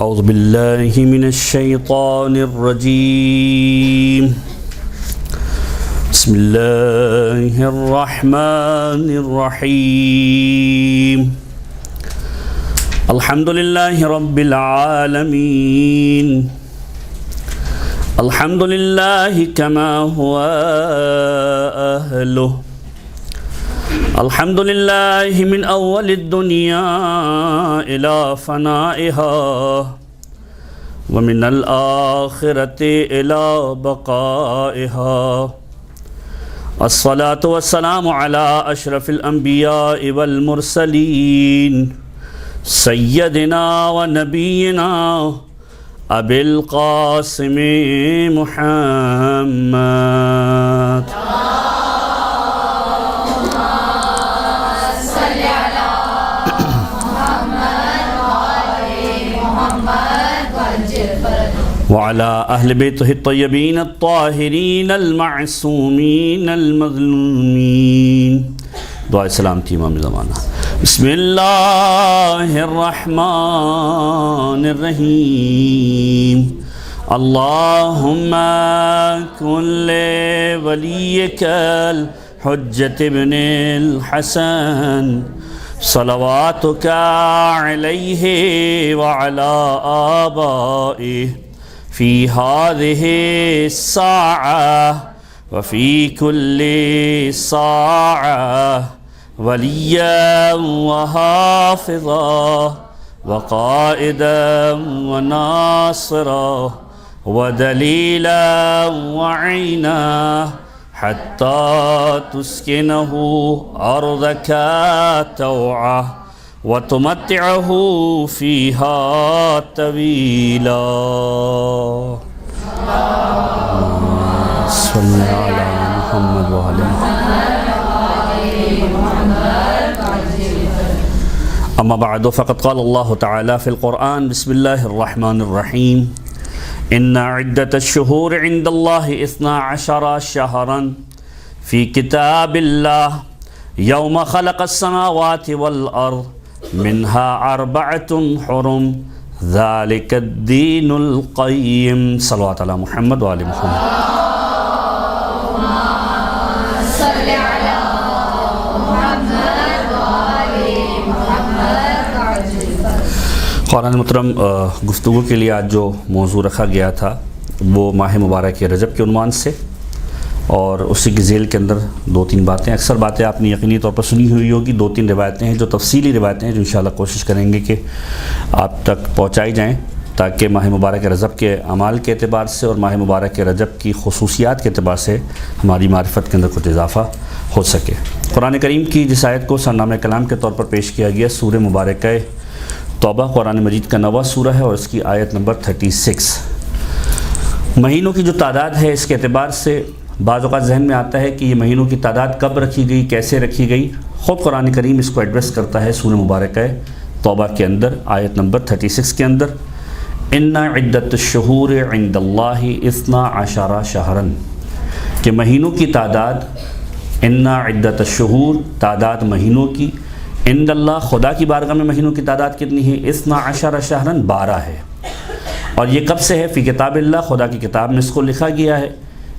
اعوذ باللہ من الشیطان الرجیم بسم اللہ الرحمن الرحیم الحمد للہ رب العالمین الحمد للہ کما هو اہلہ الحمد للہ من اول الدنیا الى فنائها ومن الآخرة الى بقائها الصلاة والسلام على اشرف الانبیاء والمرسلین سیدنا ونبینا ابی القاسم محمد وعلى أهل بيته الطيبين الطاهرين المعصومين المظلومين دعاء سلامتی امام زمانہ بسم اللہ الرحمن الرحیم اللہم کن لولیک الحجة ابن الحسن صلواتک علیہ وعلى آبائه في هذه الساعة وفي كل ساعة وليا وحافظا وقائدا وناصرا ودليلا وعينا حتى تسكنه أرضك توعا وتمتعه فيها طويلا صل على محمد وعلى اما بعد فقد قال الله تعالى في القرآن بسم الله الرحمن الرحيم ان عدة الشهور عند الله 12 شهرا في كتاب الله يوم خلق السماوات والأرض منها 4 حرم ذلك الدين القيم صلوات على محمد وآل محمد صل على محمد وآل محمد. قرآن محترم گفتگو کے لیے آج جو موضوع رکھا گیا تھا وہ ماہ مبارک رجب کے عنوان سے اور اسی کی ذیل کے اندر 2-3 باتیں اکثر باتیں آپ نے یقینی طور پر سنی ہوئی ہوگی. 2-3 روایتیں ہیں جو تفصیلی روایتیں ہیں جو انشاءاللہ کوشش کریں گے کہ آپ تک پہنچائی جائیں تاکہ ماہ مبارک رجب کے اعمال کے اعتبار سے اور ماہ مبارک رجب کی خصوصیات کے اعتبار سے ہماری معرفت کے اندر کچھ اضافہ ہو سکے. قرآن کریم کی جس آیت کو سرنامہ کلام کے طور پر پیش کیا گیا سورہ مبارکہ توبہ قرآن مجید کا 9واں سورہ ہے اور اس کی آیت نمبر 36. مہینوں کی جو تعداد ہے اس کے اعتبار سے بعض اوقات ذہن میں آتا ہے کہ یہ مہینوں کی تعداد کب رکھی گئی، کیسے رکھی گئی. خود قرآن کریم اس کو ایڈریس کرتا ہے سورہ مبارکہ توبہ کے اندر آیت نمبر 36 کے اندر ان عدت الشہور عند اللہ 12 شہرا کہ مہینوں کی تعداد ان عدت الشہور تعداد مہینوں کی عند اللہ خدا کی بارگاہ میں مہینوں کی تعداد کتنی ہے 12 شہرا 12 ہے. اور یہ کب سے ہے فی کتاب اللہ خدا کی کتاب میں اس کو لکھا گیا ہے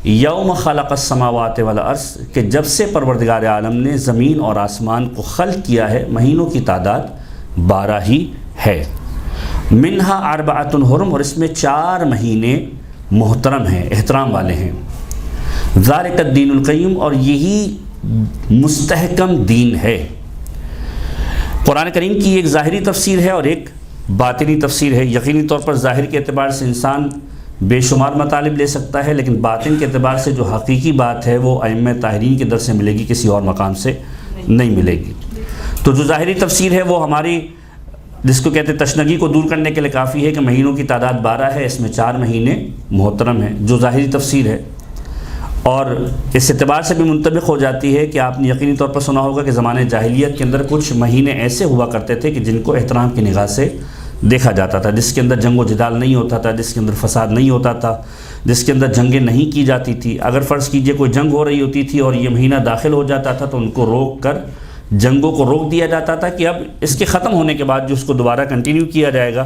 یوم خلق السماوات والارض کہ جب سے پروردگار عالم نے زمین اور آسمان کو خلق کیا ہے مہینوں کی تعداد 12 ہی ہے. منہا 4 حرم اور اس میں 4 مہینے محترم ہیں احترام والے ہیں. ذالک الدین القیم اور یہی مستحکم دین ہے. قرآن کریم کی ایک ظاہری تفسیر ہے اور ایک باطنی تفسیر ہے. یقینی طور پر ظاہر کے اعتبار سے انسان بے شمار مطالب لے سکتا ہے لیکن باطن کے اعتبار سے جو حقیقی بات ہے وہ ائمہ طاہرین کے در سے ملے گی، کسی اور مقام سے نہیں ملے گی. تو جو ظاہری تفسیر ہے وہ ہماری جس کو کہتے ہیں تشنگی کو دور کرنے کے لیے کافی ہے کہ مہینوں کی تعداد 12 ہے، اس میں 4 مہینے محترم ہیں جو ظاہری تفسیر ہے. اور اس اعتبار سے بھی منطبق ہو جاتی ہے کہ آپ نے یقینی طور پر سنا ہوگا کہ زمانے جاہلیت کے اندر کچھ مہینے ایسے ہوا کرتے تھے کہ جن کو احترام کی نگاہ سے دیکھا جاتا تھا، جس کے اندر جنگ و جدال نہیں ہوتا تھا، جس کے اندر فساد نہیں ہوتا تھا، جس کے اندر جنگیں نہیں کی جاتی تھی. اگر فرض کیجئے کوئی جنگ ہو رہی ہوتی تھی اور یہ مہینہ داخل ہو جاتا تھا تو ان کو روک کر جنگوں کو روک دیا جاتا تھا کہ اب اس کے ختم ہونے کے بعد جو اس کو دوبارہ کنٹینیو کیا جائے گا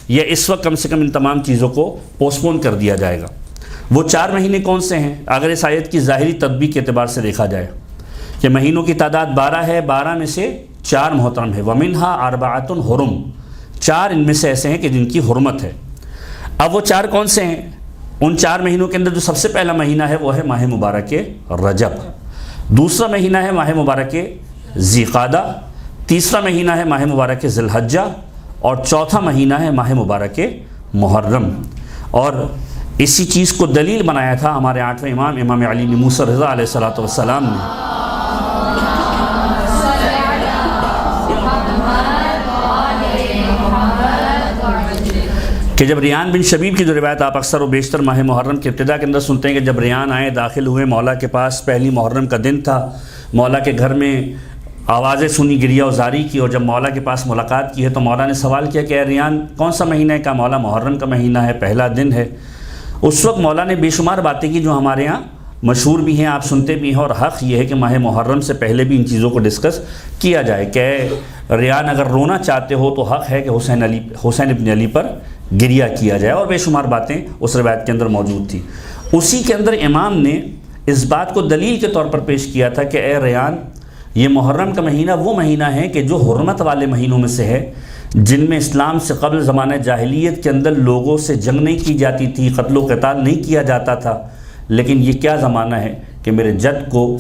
یا اس وقت کم سے کم ان تمام چیزوں کو پوسٹ پون کر دیا جائے گا۔ وہ 4 مہینے کون سے ہیں؟ اگر اس آیت کی ظاہری تطبیق کے اعتبار سے دیکھا جائے کہ مہینوں کی تعداد 12 ہے، 12 میں سے 4 محترم ہے، وَمِنْهَا أَرْبَعَةٌ حُرُمٌ، 4 ان میں سے ایسے ہیں کہ جن کی حرمت ہے۔ اب وہ 4 کون سے ہیں؟ ان 4 مہینوں کے اندر جو سب سے پہلا مہینہ ہے وہ ہے ماہ مبارک رجب، دوسرا مہینہ ہے ماہ مبارک ذی قعدہ، تیسرا مہینہ ہے ماہ مبارک ذی الحجہ، اور چوتھا مہینہ ہے ماہ مبارک محرم۔ اور اسی چیز کو دلیل بنایا تھا ہمارے 8ویں امام امام علی بن موسیٰ رضا علیہ السلام نے، کہ جب ریان بن شبیب کی جو روایت آپ اکثر و بیشتر ماہ محرم کے ابتدا کے اندر سنتے ہیں کہ جب ریان آئے، داخل ہوئے مولا کے پاس، پہلی محرم کا دن تھا، مولا کے گھر میں آوازیں سنی، گریہ و زاری کی، اور جب مولا کے پاس ملاقات کی ہے تو مولا نے سوال کیا کہ اے ریان کون سا مہینہ ہے؟ کہا مولا محرم کا مہینہ ہے، پہلا دن ہے۔ اس وقت مولا نے بے شمار باتیں کی جو ہمارے ہاں مشہور بھی ہیں، آپ سنتے بھی ہیں، اور حق یہ ہے کہ ماہ محرم سے پہلے بھی ان چیزوں کو ڈسکس کیا جائے کہ ریان اگر رونا چاہتے ہو تو حق ہے کہ حسین ابن علی پر گریہ کیا جائے، اور بے شمار باتیں اس روایت کے اندر موجود تھی۔ اسی کے اندر امام نے اس بات کو دلیل کے طور پر پیش کیا تھا کہ اے ریان، یہ محرم کا مہینہ وہ مہینہ ہے کہ جو حرمت والے مہینوں میں سے ہے، جن میں اسلام سے قبل زمانہ جاہلیت کے اندر لوگوں سے جنگ نہیں کی جاتی تھی، قتل و قتال نہیں کیا جاتا تھا، لیکن یہ کیا زمانہ ہے کہ میرے جد کو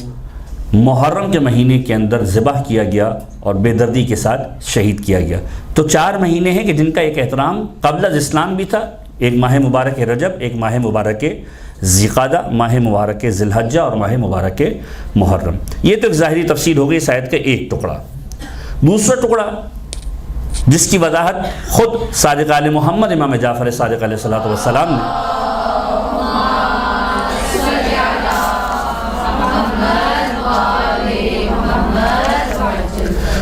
محرم کے مہینے کے اندر ذبح کیا گیا اور بے دردی کے ساتھ شہید کیا گیا۔ تو 4 مہینے ہیں کہ جن کا ایک احترام قبل از اسلام بھی تھا، ایک ماہ مبارک رجب، ایک ماہ مبارک ذی قعدہ، ماہ مبارک ذی الحجہ، اور ماہ مبارک محرم۔ یہ تو ایک ظاہری تفسیر ہو گئی اس آیت کا ایک ٹکڑا۔ دوسرا ٹکڑا جس کی وضاحت خود صادق آل محمد امام جعفر صادق علیہ السلام نے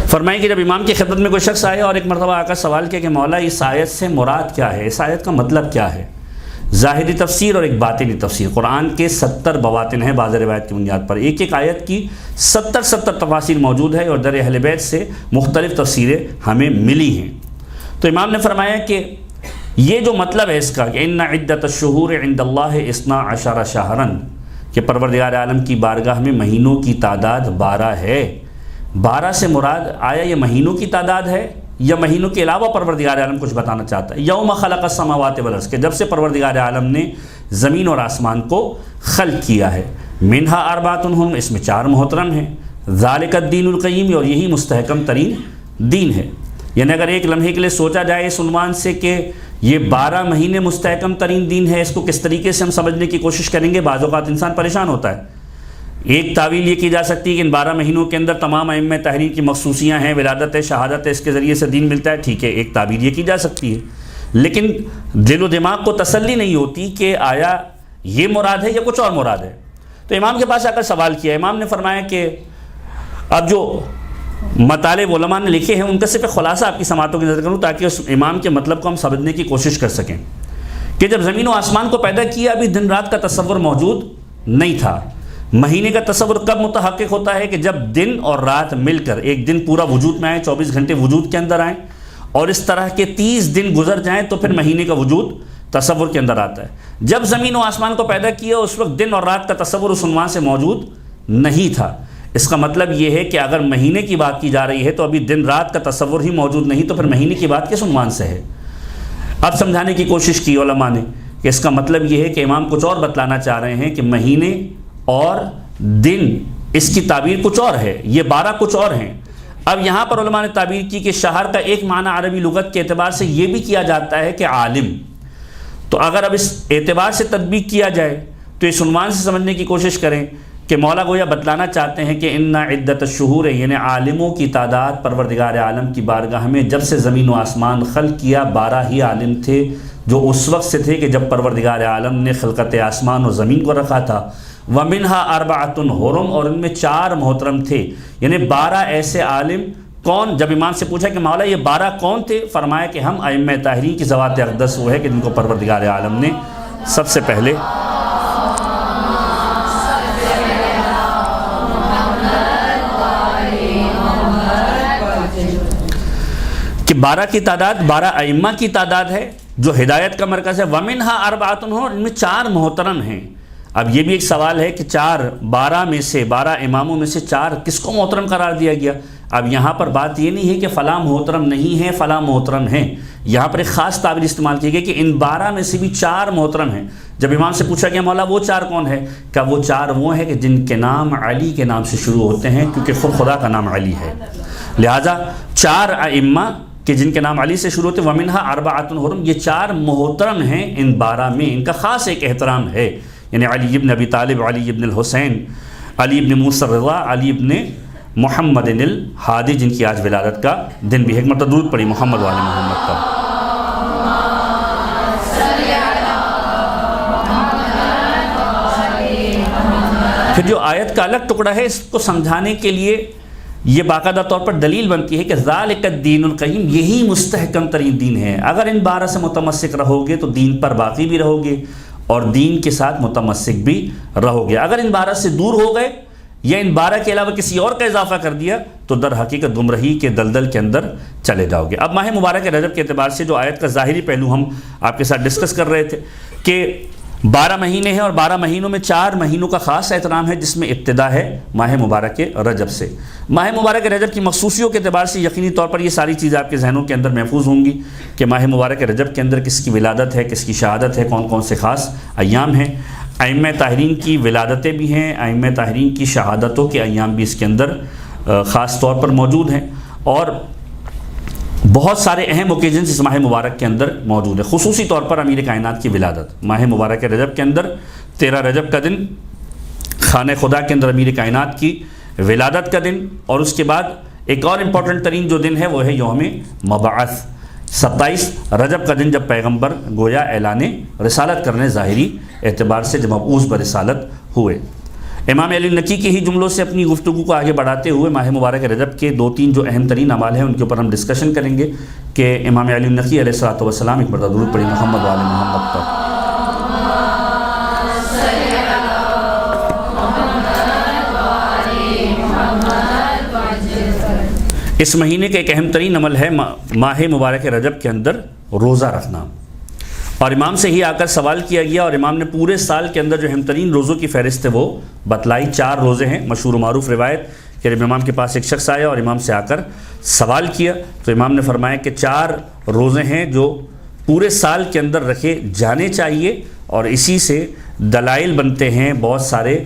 فرمائی کہ جب امام کی خدمت میں کوئی شخص آیا اور ایک مرتبہ آ کر سوال کیا کہ مولا اس آیت سے مراد کیا ہے، اس آیت کا مطلب کیا ہے؟ ظاہری تفسیر اور ایک باطنی تفسیر۔ قرآن کے 70 بواطن ہیں بعض روایت کی بنیاد پر، ایک ایک آیت کی 70 تفاسیر موجود ہے، اور در اہل بیت سے مختلف تفسیریں ہمیں ملی ہیں۔ تو امام نے فرمایا کہ یہ جو مطلب ہے اس کا کہ ان عدت الشہور عند اللہ 12 شہرا، کہ پروردگار عالم کی بارگاہ میں مہینوں کی تعداد 12 ہے۔ 12 سے مراد آیا یہ مہینوں کی تعداد ہے یا مہینوں کے علاوہ پروردگار عالم کچھ بتانا چاہتا ہے؟ یوم خلق السماوات والارض، کہ جب سے پروردگار عالم نے زمین اور آسمان کو خلق کیا ہے، منہا اربعۃ حرم، اس میں 4 محترم ہیں، ذالک الدین القیم، اور یہی مستحکم ترین دین ہے۔ یعنی اگر ایک لمحے کے لیے سوچا جائے اس عنوان سے کہ یہ 12 مہینے مستحکم ترین دین ہے، اس کو کس طریقے سے ہم سمجھنے کی کوشش کریں گے؟ بعض اوقات انسان پریشان ہوتا ہے۔ ایک تعویل یہ کی جا سکتی ہے کہ ان 12 مہینوں کے اندر تمام ائمہ تحریر کی مخصوصیاں ہیں، ولادت ہے، شہادت ہے، اس کے ذریعے سے دین ملتا ہے، ٹھیک ہے، ایک تعبیر یہ کی جا سکتی ہے، لیکن دل و دماغ کو تسلی نہیں ہوتی کہ آیا یہ مراد ہے یا کچھ اور مراد ہے۔ تو امام کے پاس آ کر سوال کیا، امام نے فرمایا کہ اب جو مطالب علماء نے لکھے ہیں ان کا صرف خلاصہ آپ کی سماعتوں کی نظر کروں تاکہ اس امام کے مطلب کو ہم سمجھنے کی کوشش کر سکیں، کہ جب زمین و آسمان کو پیدا کیا ابھی دن رات کا تصور موجود نہیں تھا۔ مہینے کا تصور کب متحقق ہوتا ہے؟ کہ جب دن اور رات مل کر ایک دن پورا وجود میں آئے، 24 گھنٹے وجود کے اندر آئیں، اور اس طرح کے 30 دن گزر جائیں تو پھر مہینے کا وجود تصور کے اندر آتا ہے۔ جب زمین و آسمان کو پیدا کیا اس وقت دن اور رات کا تصور اس عنوان سے موجود نہیں تھا۔ اس کا مطلب یہ ہے کہ اگر مہینے کی بات کی جا رہی ہے تو ابھی دن رات کا تصور ہی موجود نہیں، تو پھر مہینے کی بات کس عنوان سے ہے؟ اب سمجھانے کی کوشش کی علماء نے کہ اس کا مطلب یہ ہے کہ امام کچھ اور بتلانا چاہ رہے ہیں کہ مہینے اور دن اس کی تعبیر کچھ اور ہے، یہ 12 کچھ اور ہیں۔ اب یہاں پر علماء نے تعبیر کی کہ شہر کا ایک معنی عربی لغت کے اعتبار سے یہ بھی کیا جاتا ہے کہ عالم۔ تو اگر اب اس اعتبار سے تطبیق کیا جائے تو اس عنوان سے سمجھنے کی کوشش کریں کہ مولا گویا بتلانا چاہتے ہیں کہ ان عدت الشہور، یعنی عالموں کی تعداد پروردگار عالم کی بارگاہ میں جب سے زمین و آسمان خلق کیا 12 ہی عالم تھے جو اس وقت سے تھے کہ جب پروردگار عالم نے خلقت آسمان و زمین کو رکھا تھا۔ وَمِنْهَا أَرْبَعَةٌ حُرُمٌ، اور ان میں 4 محترم تھے، یعنی 12 ایسے عالم۔ کون؟ جب امام سے پوچھا کہ مولا یہ 12 کون تھے؟ فرمایا کہ ہم ائمہ طاہرین کی ذوات اقدس وہ ہے کہ جن کو پروردگار عالم نے سب سے پہلے کہ 12 کی تعداد 12 ائمہ کی تعداد ہے جو ہدایت کا مرکز ہے. وَمِنْهَا أَرْبَعَةٌ اور ان میں 4 محترم ہیں. اب یہ بھی ایک سوال ہے کہ 12 میں سے 12 اماموں میں سے 4 کس کو محترم قرار دیا گیا؟ اب یہاں پر بات یہ نہیں ہے کہ فلاں محترم نہیں ہے فلاں محترم ہیں. یہاں پر ایک خاص تعبیر استعمال کی گئی کہ ان 12 میں سے بھی 4 محترم ہیں. جب امام سے پوچھا گیا مولا وہ 4 کون ہے؟ کہ وہ 4 وہ ہیں کہ جن کے نام علی کے نام سے شروع ہوتے ہیں کیونکہ خود خدا کا نام علی ہے. لہٰذا 4 ائمہ کہ جن کے نام علی سے شروع ہوتے ہیں. وَمِنْهَا أَرْبَعَةٌ حُرُمٌ یہ 4 محترم ہیں ان 12 میں. ان کا خاص ایک احترام ہے. یعنی علی ابن ابی طالب، علی ابن الحسین، علی ابن موسیٰ الرضا، علی ابن محمد الحادی جن کی آج ولادت کا دن بھی ہے. ایک مرتبہ درود پڑھی محمد والے محمد کا. پھر جو آیت کا الگ ٹکڑا ہے اس کو سمجھانے کے لیے یہ باقاعدہ طور پر دلیل بنتی ہے کہ ذالک الدین القیم یہی مستحکم ترین دین ہے. اگر ان 12 سے متمسک رہو گے تو دین پر باقی بھی رہو گے اور دین کے ساتھ متمسک بھی رہو گے. اگر ان 12 سے دور ہو گئے یا ان 12 کے علاوہ کسی اور کا اضافہ کر دیا تو در حقیقت گمراہی کے دلدل کے اندر چلے جاؤ گے. اب ماہ مبارک رجب کے اعتبار سے جو آیت کا ظاہری پہلو ہم آپ کے ساتھ ڈسکس کر رہے تھے کہ 12 مہینے ہیں اور 12 مہینوں میں 4 مہینوں کا خاص احترام ہے جس میں ابتدا ہے ماہ مبارک رجب سے. ماہ مبارک رجب کی مخصوصیوں کے اعتبار سے یقینی طور پر یہ ساری چیزیں آپ کے ذہنوں کے اندر محفوظ ہوں گی کہ ماہ مبارک رجب کے اندر کس کی ولادت ہے، کس کی شہادت ہے، کون کون سے خاص ایام ہیں. ائمہ طاہرین کی ولادتیں بھی ہیں، ائمہ طاہرین کی شہادتوں کے ایام بھی اس کے اندر خاص طور پر موجود ہیں اور بہت سارے اہم اوکیزنز اس ماہ مبارک کے اندر موجود ہے. خصوصی طور پر امیر کائنات کی ولادت ماہ مبارک رجب کے اندر 13 رجب کا دن خانہ خدا کے اندر امیر کائنات کی ولادت کا دن. اور اس کے بعد ایک اور امپورٹنٹ ترین جو دن ہے وہ ہے یوم مبعث 27 رجب کا دن جب پیغمبر گویا اعلان رسالت کرنے ظاہری اعتبار سے جب مبعوث برسالت ہوئے. امام علی نقی کے ہی جملوں سے اپنی گفتگو کو آگے بڑھاتے ہوئے ماہ مبارک رجب کے 2-3 جو اہم ترین اعمال ہیں ان کے اوپر ہم ڈسکشن کریں گے کہ امام علی نقی علیہ الصلوۃ والسلام ایک مرتبہ درود پڑھی محمد والے محمد پر. اس مہینے کا ایک اہم ترین عمل ہے ماہ مبارک رجب کے اندر روزہ رکھنا. اور امام سے ہی آ کر سوال کیا گیا اور امام نے پورے سال کے اندر جو اہم ترین روزوں کی فہرست ہے وہ بتلائی. 4 روزے ہیں. مشہور و معروف روایت کہ جب امام کے پاس ایک شخص آیا اور امام سے آ کر سوال کیا تو امام نے فرمایا کہ 4 روزے ہیں جو پورے سال کے اندر رکھے جانے چاہیے اور اسی سے دلائل بنتے ہیں بہت سارے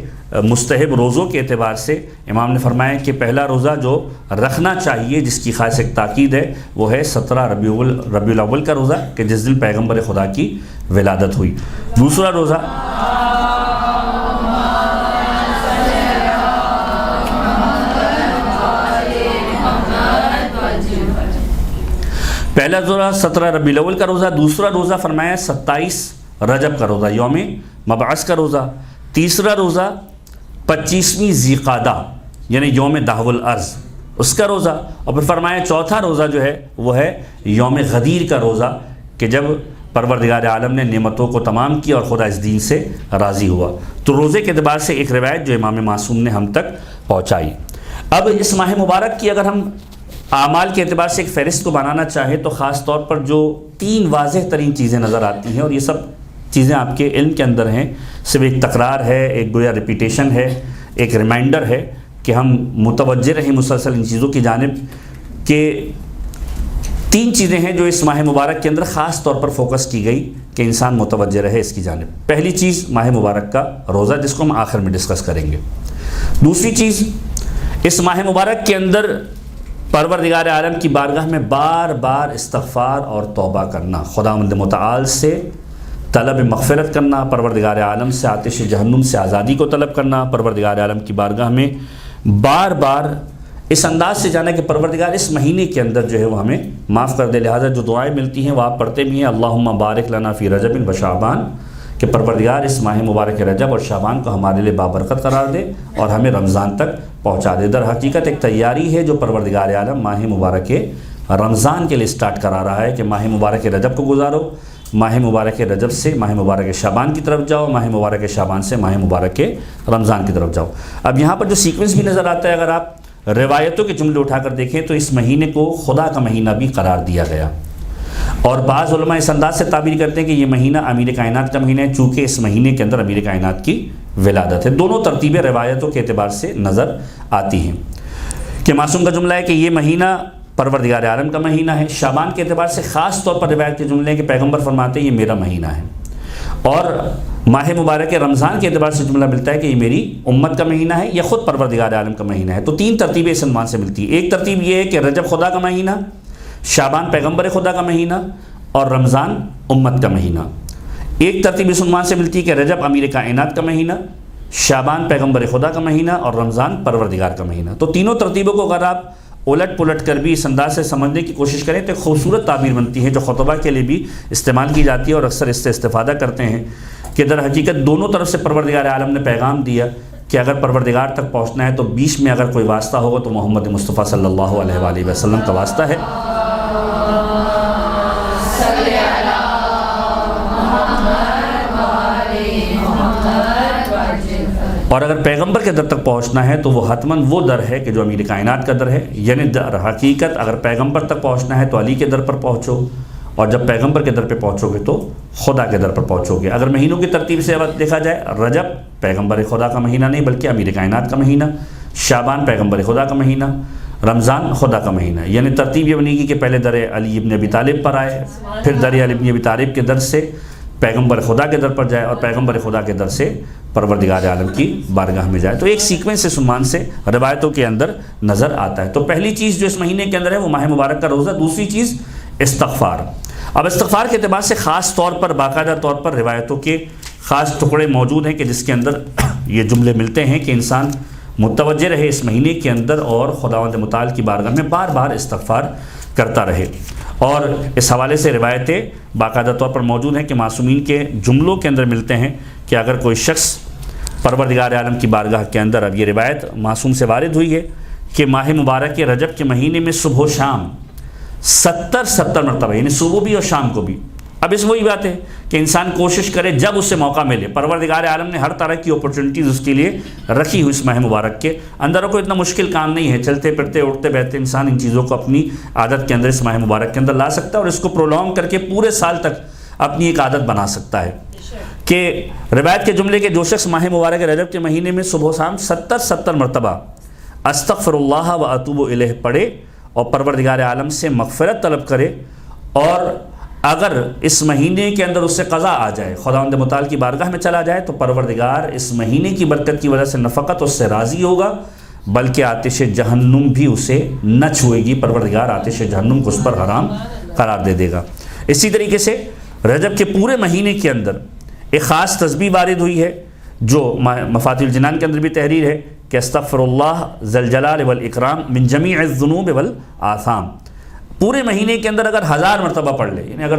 مستحب روزوں کے اعتبار سے. امام نے فرمایا کہ پہلا روزہ جو رکھنا چاہیے جس کی خاص ایک تاکید ہے وہ ہے 17 ربیع الاول کا روزہ کہ جس دن پیغمبر خدا کی ولادت ہوئی. دوسرا روزہ پہلا روزہ 17 ربیع الاول کا روزہ. دوسرا روزہ فرمایا 27 رجب کا روزہ یوم مبعث کا روزہ. تیسرا روزہ 25ویں ذی قعدہ یعنی یوم دہو الارض اس کا روزہ. اور پھر فرمایا چوتھا روزہ جو ہے وہ ہے یوم غدیر کا روزہ کہ جب پروردگار عالم نے نعمتوں کو تمام کیا اور خدا اس دین سے راضی ہوا. تو روزے کے اعتبار سے ایک روایت جو امام معصوم نے ہم تک پہنچائی. اب اس ماہ مبارک کی اگر ہم اعمال کے اعتبار سے ایک فہرست کو بنانا چاہیں تو خاص طور پر جو 3 واضح ترین چیزیں نظر آتی ہیں اور یہ سب چیزیں آپ کے علم کے اندر ہیں. صرف ایک تکرار ہے، ایک گویا ریپیٹیشن ہے، ایک ریمائنڈر ہے کہ ہم متوجہ رہیں مسلسل ان چیزوں کی جانب کہ 3 چیزیں ہیں جو اس ماہ مبارک کے اندر خاص طور پر فوکس کی گئی کہ انسان متوجہ رہے اس کی جانب. پہلی چیز ماہ مبارک کا روزہ جس کو ہم آخر میں ڈسکس کریں گے. دوسری چیز اس ماہ مبارک کے اندر پروردگار عالم کی بارگاہ میں بار بار استغفار اور توبہ کرنا، خداوند متعال سے طلب مغفرت کرنا، پروردگار عالم سے آتش جہنم سے آزادی کو طلب کرنا، پروردگار عالم کی بارگاہ میں بار بار اس انداز سے جانا کہ پروردگار اس مہینے کے اندر جو ہے وہ ہمیں معاف کر دے. لہٰذا جو دعائیں ملتی ہیں وہ آپ پڑھتے بھی ہیں اللہم بارک لنا فی رجب و شعبان کہ پروردگار اس ماہ مبارک رجب اور شعبان کو ہمارے لیے بابرکت قرار دے اور ہمیں رمضان تک پہنچا دے. در حقیقت ایک تیاری ہے جو پروردگار عالم ماہ مبارک رمضان کے لیے سٹارٹ کرا رہا ہے کہ ماہ مبارک رجب کو گزارو، ماہ مبارک رجب سے ماہ مبارک شعبان کی طرف جاؤ، ماہ مبارک شعبان سے ماہ مبارک رمضان کی طرف جاؤ. اب یہاں پر جو سیکوینس بھی نظر آتا ہے اگر آپ روایتوں کے جملے اٹھا کر دیکھیں تو اس مہینے کو خدا کا مہینہ بھی قرار دیا گیا، اور بعض علماء اس انداز سے تعبیر کرتے ہیں کہ یہ مہینہ امیر کائنات کا مہینہ ہے، چونکہ اس مہینے کے اندر امیر کائنات کی ولادت ہے۔ دونوں ترتیبیں روایتوں کے اعتبار سے نظر آتی ہیں کہ معصوم کا جملہ ہے کہ یہ مہینہ پروردگار عالم کا مہینہ ہے۔ شعبان کے اعتبار سے خاص طور پر روایت کے جملے ہیں کہ پیغمبر فرماتے ہیں یہ میرا مہینہ ہے، اور ماہ مبارک رمضان کے اعتبار سے جملہ ملتا ہے کہ یہ میری امت کا مہینہ ہے یا خود پروردگار عالم کا مہینہ ہے۔ تو تین ترتیبیں اس عنوان سے ملتی ہیں۔ ایک ترتیب یہ ہے کہ رجب خدا کا مہینہ، شعبان پیغمبر خدا کا مہینہ، اور رمضان امت کا مہینہ۔ ایک ترتیب اس عنوان سے ملتی ہے کہ رجب امیر کائنات کا مہینہ، شعبان پیغمبر خدا کا مہینہ، اور رمضان پروردگار کا مہینہ۔ تو تینوں ترتیبوں کو اگر آپ الٹ پلٹ کر بھی اس انداز سے سمجھنے کی کوشش کریں تو ایک خوبصورت تعبیر بنتی ہے جو خطبہ کے لیے بھی استعمال کی جاتی ہے، اور اکثر اس سے استفادہ کرتے ہیں کہ در حقیقت دونوں طرف سے پروردگار عالم نے پیغام دیا کہ اگر پروردگار تک پہنچنا ہے تو بیچ میں اگر کوئی واسطہ ہوگا تو محمد مصطفیٰ صلی اللہ علیہ وآلہ وسلم کا واسطہ ہے۔ اور اگر پیغمبر کے در تک پہنچنا ہے تو وہ حتماً وہ در ہے کہ جو امیر کائنات کا در ہے، یعنی در حقیقت اگر پیغمبر تک پہنچنا ہے تو علی کے در پر پہنچو، اور جب پیغمبر کے در پہ پہنچو گے تو خدا کے در پر پہنچو گے۔ اگر مہینوں کی ترتیب سے دیکھا جائے، رجب پیغمبر خدا کا مہینہ نہیں بلکہ امیر کائنات کا مہینہ، شعبان پیغمبر خدا کا مہینہ، رمضان خدا کا مہینہ، یعنی ترتیب یہ بنے گی کہ پہلے در علی ابن ابی طالب پر آئے، پھر در علی ابن ابی طالب کے در سے پیغمبر خدا کے در پر جائے، اور پیغمبر خدا کے در سے پروردگار عالم کی بارگاہ میں جائے۔ تو ایک سیکوینس اس عنوان سے روایتوں کے اندر نظر آتا ہے۔ تو پہلی چیز جو اس مہینے کے اندر ہے وہ ماہ مبارک کا روزہ، دوسری چیز استغفار۔ اب استغفار کے اعتبار سے خاص طور پر باقاعدہ طور پر روایتوں کے خاص ٹکڑے موجود ہیں کہ جس کے اندر یہ جملے ملتے ہیں کہ انسان متوجہ رہے اس مہینے کے اندر اور خداوند متعال کی بارگاہ میں بار بار استغفار کرتا رہے، اور اس حوالے سے روایتیں باقاعدہ طور پر موجود ہیں کہ معصومین کے جملوں کے اندر ملتے ہیں کہ اگر کوئی شخص پروردگار عالم کی بارگاہ کے اندر، اب یہ روایت معصوم سے وارد ہوئی ہے کہ ماہ مبارک کے رجب کے مہینے میں صبح و شام 70 مرتبہ، یعنی صبح بھی اور شام کو بھی۔ اب اس وہی بات ہے کہ انسان کوشش کرے جب اس سے موقع ملے، پروردگار عالم نے ہر طرح کی اپرچونٹیز اس کے لیے رکھی ہوئی اس ماہ مبارک کے اندر، کوئی اتنا مشکل کام نہیں ہے، چلتے پھرتے اٹھتے بیٹھتے انسان ان چیزوں کو اپنی عادت کے اندر اس ماہ مبارک کے اندر لا سکتا ہے، اور اس کو پرولونگ کر کے پورے سال تک اپنی ایک عادت بنا سکتا ہے۔ کہ روایت کے جملے کے جو شخص ماہ مبارک رجب کے مہینے میں صبح و شام 70 مرتبہ استغفر اللہ و اتوب الیہ پڑھے اور پروردگار عالم سے مغفرت طلب کرے، اور اگر اس مہینے کے اندر اس سے قضا آ جائے، خداوند متعال کی بارگاہ میں چلا جائے، تو پروردگار اس مہینے کی برکت کی وجہ سے نہ فقط اس سے راضی ہوگا بلکہ آتش جہنم بھی اسے نہ چھوئے گی، پروردگار آتش جہنم کو اس پر حرام قرار دے گا۔ اسی طریقے سے رجب کے پورے مہینے کے اندر ایک خاص تسبیح وارد ہوئی ہے جو مفاتیح الجنان کے اندر بھی تحریر ہے کہ استغفر اللہ ذی الجلال والاکرام من جمیع الذنوب والآثام۔ پورے مہینے کے اندر اگر 1000 مرتبہ پڑھ لے، یعنی اگر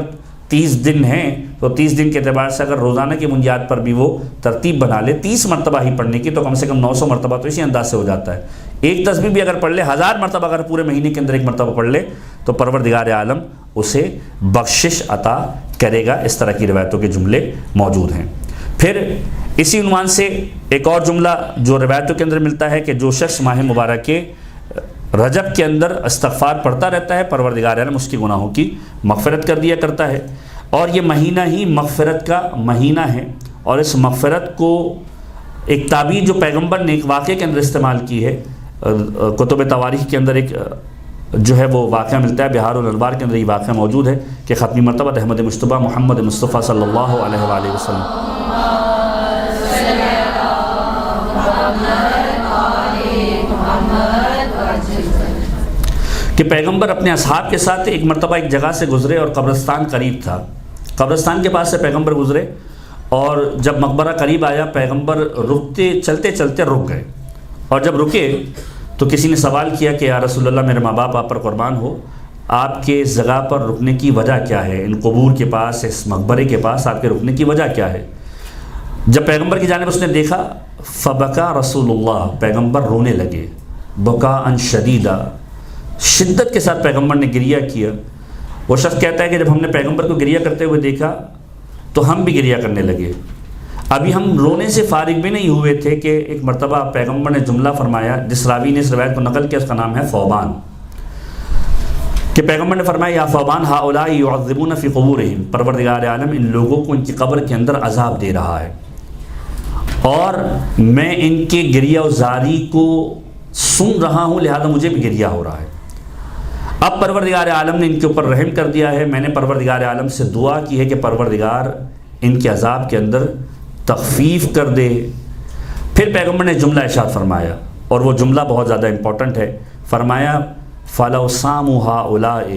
30 دن ہیں تو 30 دن کے اعتبار سے اگر روزانہ کی بنیاد پر بھی وہ ترتیب بنا لے 30 مرتبہ ہی پڑھنے کی، تو کم سے کم 900 مرتبہ تو اسی انداز سے ہو جاتا ہے۔ ایک تسبیح بھی اگر پڑھ لے 1000 مرتبہ اگر پورے مہینے کے اندر ایک مرتبہ پڑھ لے تو پروردگار عالم اسے بخشش عطا کرے گا۔ اس طرح کی روایتوں کے جملے موجود ہیں۔ پھر اسی عنوان سے ایک اور جملہ جو روایتوں کے اندر ملتا ہے کہ جو شخص ماہ مبارک کے رجب کے اندر استغفار پڑھتا رہتا ہے، پروردگار عالم اس کی گناہوں کی مغفرت کر دیا کرتا ہے، اور یہ مہینہ ہی مغفرت کا مہینہ ہے۔ اور اس مغفرت کو ایک تعبیر جو پیغمبر نے ایک واقعے کے اندر استعمال کی ہے، کتب تواریخ کے اندر ایک جو ہے وہ واقعہ ملتا ہے، بہار الانوار کے اندر یہ واقعہ موجود ہے کہ ختمی مرتبہ احمد مجتبیٰ محمد مصطفیٰ صلی اللہ علیہ وآلہ وسلم کہ پیغمبر اپنے اصحاب کے ساتھ ایک مرتبہ ایک جگہ سے گزرے اور قبرستان قریب تھا، قبرستان کے پاس سے پیغمبر گزرے، اور جب مقبرہ قریب آیا پیغمبر چلتے چلتے رک گئے، اور جب رکے تو کسی نے سوال کیا کہ یا رسول اللہ میرے ماں باپ آپ پر قربان ہو، آپ کے اس جگہ پر رکنے کی وجہ کیا ہے، ان قبور کے پاس اس مقبرے کے پاس آپ کے رکنے کی وجہ کیا ہے؟ جب پیغمبر کی جانب اس نے دیکھا فبکا رسول اللہ، پیغمبر رونے لگے، بکاء شدیدہ، شدت کے ساتھ پیغمبر نے گریہ کیا۔ وہ شخص کہتا ہے کہ جب ہم نے پیغمبر کو گریہ کرتے ہوئے دیکھا تو ہم بھی گریہ کرنے لگے۔ ابھی ہم رونے سے فارغ بھی نہیں ہوئے تھے کہ ایک مرتبہ پیغمبر نے جملہ فرمایا، جس راوی نے اس روایت کو نقل کیا اس کا نام ہے ثوبان، کہ پیغمبر نے فرمایا یا ثوبان ہؤلاء یعذبون فی قبورہم، پروردگار عالم ان لوگوں کو ان کی قبر کے اندر عذاب دے رہا ہے اور میں ان کے گریہ و زاری کو سن رہا ہوں، لہذا مجھے بھی گریہ ہو رہا ہے۔ اب پروردگار عالم نے ان کے اوپر رحم کر دیا ہے، میں نے پروردگار عالم سے دعا کی ہے کہ پروردگار ان کے عذاب کے اندر تخفیف کر دے۔ پھر پیغمبر نے جملہ ارشاد فرمایا، اور وہ جملہ بہت زیادہ امپورٹنٹ ہے، فرمایا فَلَوْ صَامُوا هَؤُلَاءِ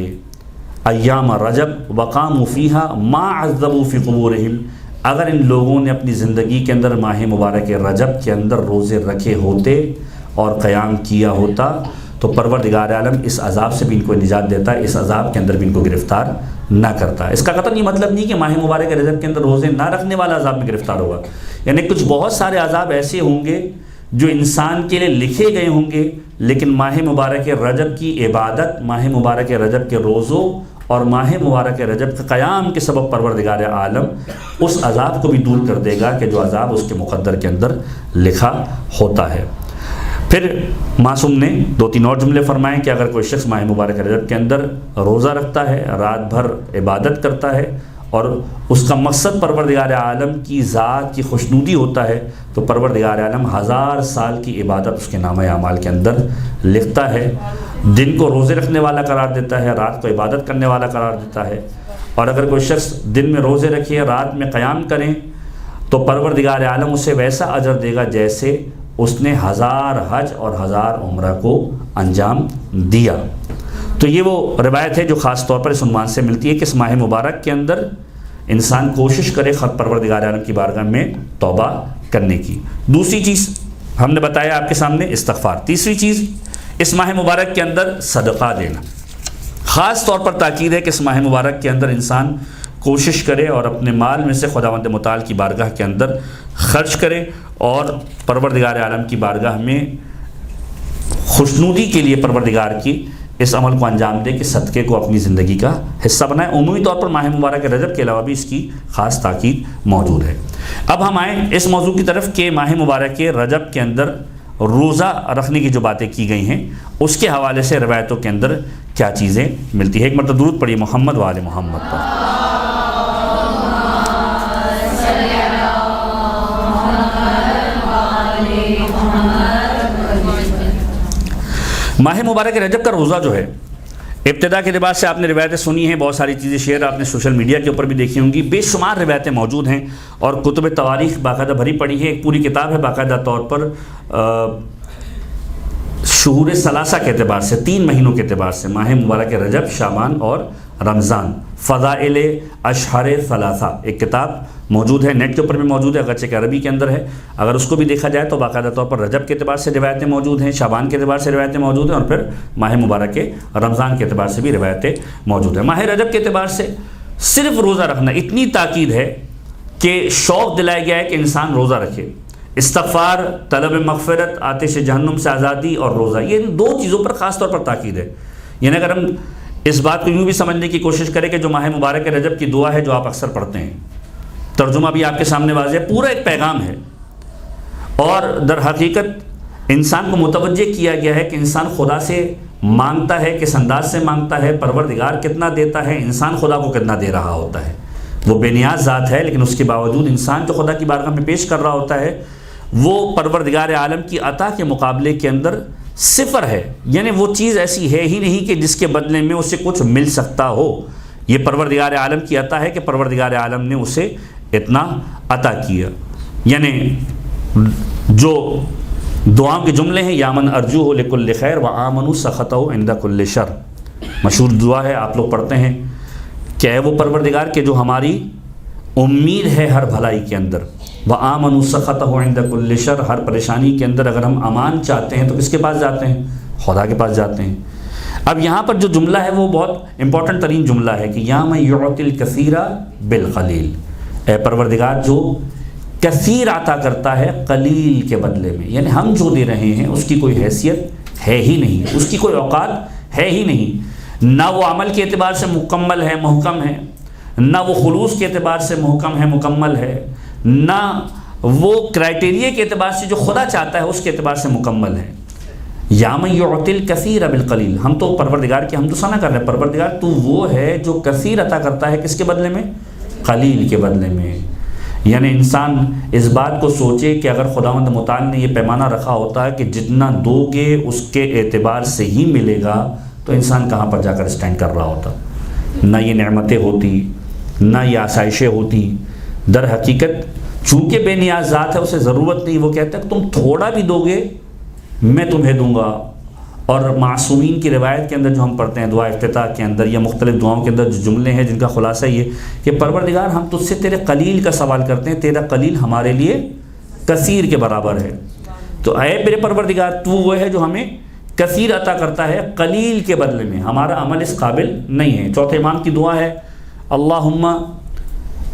أَيَّامَ رَجَبَ وَقَامُوا فِيهَا مَا عَذَّبُوا فِي قُبُورِهِمْ، اگر ان لوگوں نے اپنی زندگی کے اندر ماہ مبارک رجب کے اندر روزے رکھے ہوتے اور قیام کیا ہوتا تو پروردگار عالم اس عذاب سے بھی ان کو نجات دیتا ہے، اس عذاب کے اندر بھی ان کو گرفتار نہ کرتا۔ اس کا قطعاً یہ مطلب نہیں کہ ماہ مبارک رجب کے اندر روزے نہ رکھنے والا عذاب میں گرفتار ہوگا، یعنی کچھ بہت سارے عذاب ایسے ہوں گے جو انسان کے لیے لکھے گئے ہوں گے، لیکن ماہ مبارک رجب کی عبادت، ماہ مبارک رجب کے روزوں اور ماہ مبارک رجب کے قیام کے سبب پروردگار عالم اس عذاب کو بھی دور کر دے گا کہ جو عذاب اس کے مقدر کے اندر لکھا ہوتا ہے۔ پھر معصوم نے 2-3 اور جملے فرمائے کہ اگر کوئی شخص ماہ مبارک رجب کے اندر روزہ رکھتا ہے، رات بھر عبادت کرتا ہے اور اس کا مقصد پروردگار عالم کی ذات کی خوشنودی ہوتا ہے، تو پروردگار عالم 1000 سال کی عبادت اس کے نامہ اعمال کے اندر لکھتا ہے۔ دن کو روزے رکھنے والا قرار دیتا ہے، رات کو عبادت کرنے والا قرار دیتا ہے، اور اگر کوئی شخص دن میں روزے رکھے، رات میں قیام کریں تو پروردگار عالم اسے ویسا اجر دے گا جیسے اس نے 1000 حج اور 1000 عمرہ کو انجام دیا۔ تو یہ وہ روایت ہے جو خاص طور پر اس عنوان سے ملتی ہے کہ اس ماہ مبارک کے اندر انسان کوشش کرے خود پروردگار عالم کی بارگاہ میں توبہ کرنے کی۔ دوسری چیز ہم نے بتایا آپ کے سامنے استغفار۔ تیسری چیز اس ماہ مبارک کے اندر صدقہ دینا، خاص طور پر تاکید ہے کہ اس ماہ مبارک کے اندر انسان کوشش کرے اور اپنے مال میں سے خداوند متعال کی بارگاہ کے اندر خرچ کرے اور پروردگار عالم کی بارگاہ میں خوشنودی کے لیے پروردگار کی اس عمل کو انجام دے کہ صدقے کو اپنی زندگی کا حصہ بنائے۔ عمومی طور پر ماہ مبارک رجب کے علاوہ بھی اس کی خاص تاکید موجود ہے۔ اب ہم آئیں اس موضوع کی طرف کہ ماہ مبارک رجب کے اندر روزہ رکھنے کی جو باتیں کی گئی ہیں اس کے حوالے سے روایتوں کے اندر کیا چیزیں ملتی ہیں۔ ایک مرتبہ درود پڑھیے محمد و آل محمد پر۔ ماہ مبارک رجب کا روزہ جو ہے، ابتدا کے اعتبار سے آپ نے روایتیں سنی ہیں، بہت ساری چیزیں شیئر آپ نے سوشل میڈیا کے اوپر بھی دیکھی ہوں گی، بے شمار روایتیں موجود ہیں اور کتب تواریخ باقاعدہ بھری پڑی ہے۔ ایک پوری کتاب ہے باقاعدہ طور پر شہور ثلاثہ کے اعتبار سے، 3 مہینوں کے اعتبار سے، ماہ مبارک رجب، شعبان اور رمضان، فضائل اشہر ثلاثہ، ایک کتاب موجود ہے، نیٹ کے اوپر بھی موجود ہے، اگرچہ کہ عربی کے اندر ہے۔ اگر اس کو بھی دیکھا جائے تو باقاعدہ طور پر رجب کے اعتبار سے روایتیں موجود ہیں، شعبان کے اعتبار سے روایتیں موجود ہیں، اور پھر ماہ مبارک رمضان کے اعتبار سے بھی روایتیں موجود ہیں۔ ماہ رجب کے اعتبار سے صرف روزہ رکھنا، اتنی تاکید ہے کہ شوق دلایا گیا ہے کہ انسان روزہ رکھے۔ استغفار، طلب مغفرت، آتش جہنم سے آزادی اور روزہ، یہ ان 2 چیزوں پر خاص طور پر تاکید ہے۔ یعنی اگر ہم اس بات کو یوں بھی سمجھنے کی کوشش کریں کہ جو ماہ مبارک رجب کی دعا ہے جو آپ اکثر پڑھتے ہیں، ترجمہ بھی آپ کے سامنے واضح ہے، پورا ایک پیغام ہے، اور در حقیقت انسان کو متوجہ کیا گیا ہے کہ انسان خدا سے مانگتا ہے، کس انداز سے مانگتا ہے، پروردگار کتنا دیتا ہے، انسان خدا کو کتنا دے رہا ہوتا ہے۔ وہ بے نیاز ذات ہے، لیکن اس کے باوجود انسان جو خدا کی بارگاہ میں پیش کر رہا ہوتا ہے وہ پروردگار عالم کی عطا کے مقابلے کے اندر صفر ہے، یعنی وہ چیز ایسی ہے ہی نہیں کہ جس کے بدلے میں اسے کچھ مل سکتا ہو۔ یہ پروردگار عالم کی عطا ہے کہ پروردگار عالم نے اسے اتنا عطا کیا۔ یعنی جو دعاؤں کے جملے ہیں، یا من ارجوہ لکل خیر وآمن سخطہ عند کل شر، مشہور دعا ہے، آپ لوگ پڑھتے ہیں کہ اے وہ پروردگار کہ جو ہماری امید ہے ہر بھلائی کے اندر، وآمن سخطہ عند کل شر، ہر پریشانی کے اندر اگر ہم امان چاہتے ہیں تو کس کے پاس جاتے ہیں؟ خدا کے پاس جاتے ہیں۔ اب یہاں پر جو جملہ ہے وہ بہت امپورٹنٹ ترین جملہ ہے کہ یا من یعطی الکثیر بالقلیل، اے پروردگار جو کثیر عطا کرتا ہے قلیل کے بدلے میں، یعنی ہم جو دے رہے ہیں اس کی کوئی حیثیت ہے ہی نہیں، اس کی کوئی اوقات ہے ہی نہیں، نہ وہ عمل کے اعتبار سے مکمل ہے، محکم ہے، نہ وہ خلوص کے اعتبار سے محکم ہے، مکمل ہے، نہ وہ کرائٹیریا کے اعتبار سے جو خدا چاہتا ہے اس کے اعتبار سے مکمل ہے۔ یا من یعطی الکثیر بالقلیل، ہم تو پروردگار کی حمد و ثنا کر رہے ہیں، پروردگار تو وہ ہے جو کثیر عطا کرتا ہے، کس کے بدلے میں؟ قلیل کے بدلے میں۔ یعنی انسان اس بات کو سوچے کہ اگر خداوند متعال نے یہ پیمانہ رکھا ہوتا ہے کہ جتنا دو گے اس کے اعتبار سے ہی ملے گا، تو انسان کہاں پر جا کر اسٹینڈ کر رہا ہوتا، نہ یہ نعمتیں ہوتی، نہ یہ آسائشیں ہوتی۔ در حقیقت چونکہ بے نیاز ذات ہے، اسے ضرورت نہیں، وہ کہتا ہے کہ تم تھوڑا بھی دو گے میں تمہیں دوں گا۔ اور معصومین کی روایت کے اندر جو ہم پڑھتے ہیں دعا افتتاح کے اندر یا مختلف دعاؤں کے اندر جو جملے ہیں جن کا خلاصہ یہ کہ پروردگار ہم تجھ سے تیرے قلیل کا سوال کرتے ہیں، تیرا قلیل ہمارے لیے کثیر کے برابر ہے۔ تو اے میرے پروردگار تو وہ ہے جو ہمیں کثیر عطا کرتا ہے قلیل کے بدلے میں، ہمارا عمل اس قابل نہیں ہے۔ چوتھے امام کی دعا ہے اللہم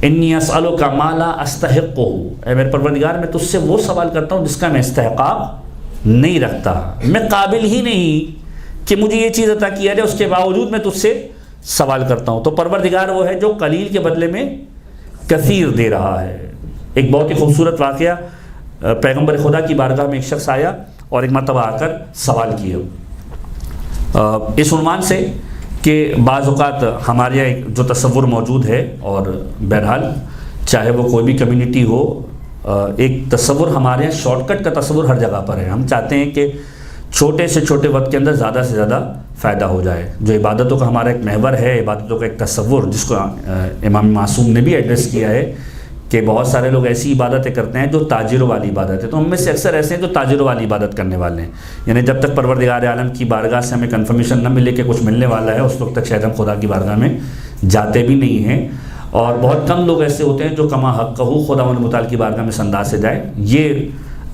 انی اسألک ما لا استحقہ، اے میرے پروردگار میں تجھ سے وہ سوال کرتا ہوں جس کا میں استحقاق نہیں رکھتا، میں قابل ہی نہیں کہ مجھے یہ چیز عطا کیا جائے، اس کے باوجود میں تجھ سے سوال کرتا ہوں۔ تو پروردگار وہ ہے جو قلیل کے بدلے میں کثیر دے رہا ہے۔ ایک بہت ہی خوبصورت واقعہ، پیغمبر خدا کی بارگاہ میں ایک شخص آیا اور ایک مرتبہ آ کر سوال کیا اس عنوان سے کہ بعض اوقات ہمارے یہاں ایک جو تصور موجود ہے، اور بہرحال چاہے وہ کوئی بھی کمیونٹی ہو، ایک تصور ہمارے یہاں شارٹ کٹ کا تصور ہر جگہ پر ہے۔ ہم چاہتے ہیں کہ چھوٹے سے چھوٹے وقت کے اندر زیادہ سے زیادہ فائدہ ہو جائے۔ جو عبادتوں کا ہمارا ایک محور ہے، عبادتوں کا ایک تصور جس کو امام معصوم نے بھی ایڈریس کیا ہے کہ بہت سارے لوگ ایسی عبادتیں کرتے ہیں جو تاجروں والی عبادت ہے، تو ہم میں سے اکثر ایسے ہیں جو تاجروں والی عبادت کرنے والے ہیں۔ یعنی جب تک پروردگار عالم کی بارگاہ سے ہمیں کنفرمیشن نہ ملے کہ کچھ ملنے والا ہے، اس وقت تک شاید ہم خدا کی بارگاہ میں جاتے بھی نہیں ہیں۔ اور بہت کم لوگ ایسے ہوتے ہیں جو کما حق کہو خداوند متعال کی بارگاہ میں اس انداز سے جائے۔ یہ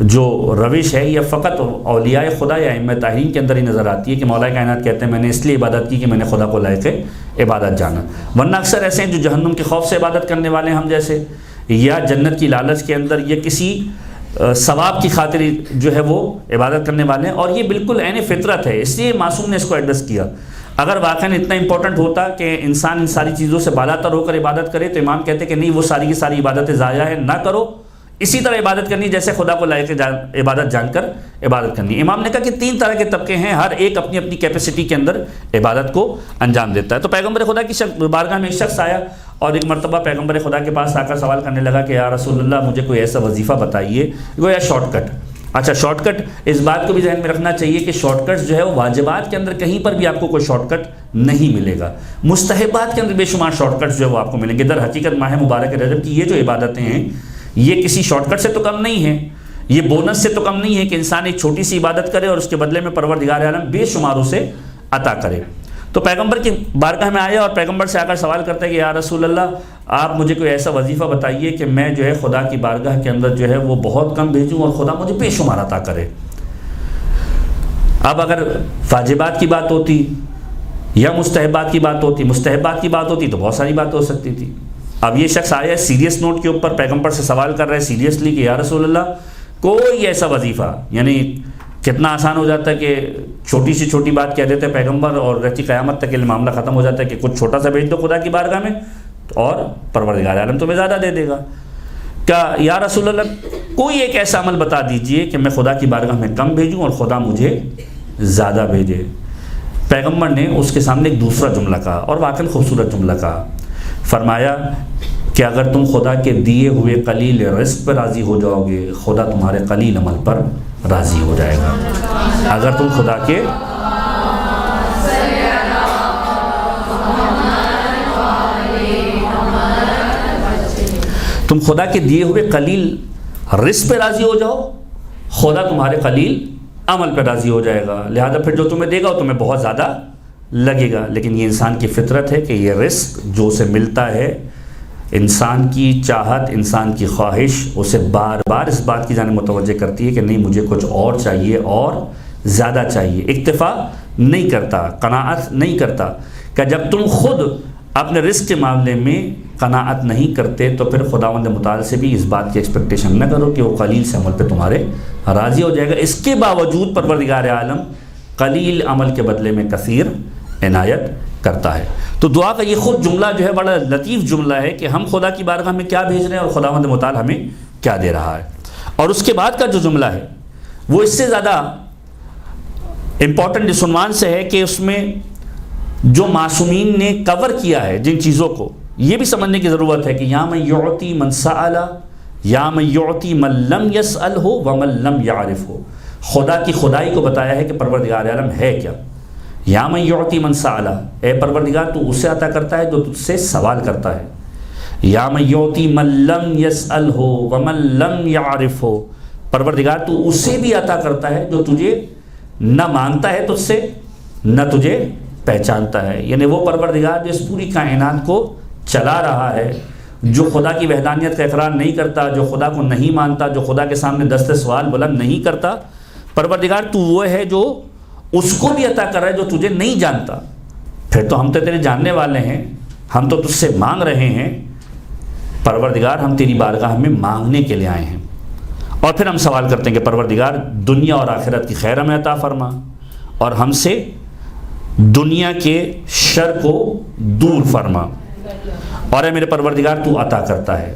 جو روش ہے یہ فقط اولیاء خدا یا ائمہ طاہرین کے اندر ہی نظر آتی ہے کہ مولا کائنات کہتے ہیں میں نے اس لیے عبادت کی کہ میں نے خدا کو لائق عبادت جانا، ورنہ اکثر ایسے ہیں جو جہنم کے خوف سے عبادت کرنے والے ہیں ہم جیسے، یا جنت کی لالچ کے اندر یا کسی ثواب کی خاطر جو ہے وہ عبادت کرنے والے ہیں، اور یہ بالکل عین فطرت ہے۔ اس لیے معصوم نے اس کو ایڈریس کیا۔ اگر واقعاً اتنا امپورٹنٹ ہوتا کہ انسان ان ساری چیزوں سے بالا تر ہو کر عبادت کرے تو امام کہتے کہ نہیں، وہ ساری کی ساری عبادتیں ضائع ہیں، نہ کرو، اسی طرح عبادت کرنی جیسے خدا کو لائق عبادت جان کر عبادت کرنی۔ امام نے کہا کہ 3 طرح کے طبقے ہیں، ہر ایک اپنی اپنی کیپیسٹی کے اندر عبادت کو انجام دیتا ہے۔ تو پیغمبر خدا کی بارگاہ میں ایک شخص آیا اور ایک مرتبہ پیغمبر خدا کے پاس آ کر سوال کرنے لگا کہ یا رسول اللہ مجھے کوئی ایسا وظیفہ بتائیے، گویا شارٹ کٹ۔ اچھا، شارٹ کٹ، اس بات کو بھی ذہن میں رکھنا چاہیے کہ شارٹ کٹ جو ہے وہ واجبات کے اندر کہیں پر بھی آپ کو کوئی شارٹ کٹ نہیں ملے گا، مستحبات کے اندر بے شمار شارٹ کٹ جو ہے وہ آپ کو ملیں گے۔ در حقیقت ماہ مبارک رجب کی یہ جو عبادتیں ہیں یہ کسی شارٹ کٹ سے تو کم نہیں ہیں، یہ بونس سے تو کم نہیں ہے کہ انسان ایک چھوٹی سی عبادت کرے اور اس کے بدلے میں پروردگار عالم بے شمار اسے عطا کرے۔ تو پیغمبر کی بارگاہ میں آیا اور پیغمبر سے آ کر سوال کرتا ہے کہ یا رسول اللہ آپ مجھے کوئی ایسا وظیفہ بتائیے کہ میں جو ہے خدا کی بارگاہ کے اندر جو ہے وہ بہت کم بھیجوں اور خدا مجھے بے شمار عطا کرے۔ اب اگر واجبات کی بات ہوتی یا مستحبات کی بات ہوتی تو بہت ساری بات ہو سکتی تھی۔ اب یہ شخص آیا سیریس نوٹ کے اوپر پیغمبر سے سوال کر رہا ہے سیریسلی کہ یا رسول اللہ کوئی ایسا وظیفہ، یعنی کتنا آسان ہو جاتا ہے کہ چھوٹی سی چھوٹی بات کہہ دیتے ہیں پیغمبر اور رہتی قیامت تک یہ معاملہ ختم ہو جاتا ہے کہ کچھ چھوٹا سا بھیج دو خدا کی بارگاہ میں اور پروردگار عالم تمہیں زیادہ دے دے گا۔ کیا یا رسول اللہ کوئی ایک ایسا عمل بتا دیجئے کہ میں خدا کی بارگاہ میں کم بھیجوں اور خدا مجھے زیادہ بھیجے۔ پیغمبر نے اس کے سامنے ایک دوسرا جملہ کہا اور واقعی خوبصورت جملہ کہا، فرمایا کہ اگر تم خدا کے دیے ہوئے قلیل رزق پر راضی ہو جاؤ گے خدا تمہارے قلیل عمل پر راضی ہو جائے گا۔ اگر تم خدا کے دیے ہوئے قلیل رزق پہ راضی ہو جاؤ خدا تمہارے قلیل عمل پہ راضی ہو جائے گا، لہذا پھر جو تمہیں دے گا وہ تمہیں بہت زیادہ لگے گا۔ لیکن یہ انسان کی فطرت ہے کہ یہ رزق جو اسے ملتا ہے، انسان کی چاہت، انسان کی خواہش اسے بار بار اس بات کی جانب متوجہ کرتی ہے کہ نہیں مجھے کچھ اور چاہیے اور زیادہ چاہیے، اکتفا نہیں کرتا، قناعت نہیں کرتا۔ کہ جب تم خود اپنے رزق کے معاملے میں قناعت نہیں کرتے تو پھر خداوند متعال سے بھی اس بات کی ایکسپیکٹیشن نہ کرو کہ وہ قلیل سے عمل پہ تمہارے راضی ہو جائے گا۔ اس کے باوجود پروردگار عالم قلیل عمل کے بدلے میں کثیر عنایت کرتا ہے۔ تو دعا کا یہ خود جملہ جو ہے بڑا لطیف جملہ ہے کہ ہم خدا کی بارگاہ میں کیا بھیج رہے ہیں اور خداوند متعال ہمیں کیا دے رہا ہے. اور اس کے بعد کا جو جملہ ہے وہ اس سے زیادہ امپورٹنٹ اس عنوان سے ہے کہ اس میں جو معصومین نے کور کیا ہے جن چیزوں کو، یہ بھی سمجھنے کی ضرورت ہے کہ یا من یعطی من سأل یا من یعطی من لم یسأل ہو ومن لم یعرف ہو. خدا کی خدائی کو بتایا ہے کہ پروردگار عالم ہے کیا. یا من یعطی من سأل، اے پروردگار تو اسے عطا کرتا ہے جو تجھ سے سوال کرتا ہے. یا من یعطی من لم یسأل ہو ومن لم یعرف ہو، پروردگار تو اسے بھی عطا کرتا ہے جو تجھے نہ مانگتا ہے تجھ سے نہ تجھے پہچانتا ہے. یعنی وہ پروردگار جو اس پوری کائنات کو چلا رہا ہے، جو خدا کی وحدانیت کا اقرار نہیں کرتا، جو خدا کو نہیں مانتا، جو خدا کے سامنے دست سوال بلند نہیں کرتا، پروردگار تو وہ ہے جو اس کو بھی عطا کر رہا ہے جو تجھے نہیں جانتا. پھر تو ہم تو تیرے جاننے والے ہیں، ہم تو تجھ سے مانگ رہے ہیں پروردگار، ہم تیری بارگاہ میں مانگنے کے لیے آئے ہیں. اور پھر ہم سوال کرتے ہیں کہ پروردگار دنیا اور آخرت کی خیر ہمیں عطا فرما اور ہم سے دنیا کے شر کو دور فرما. اور اے میرے پروردگار تو عطا کرتا ہے،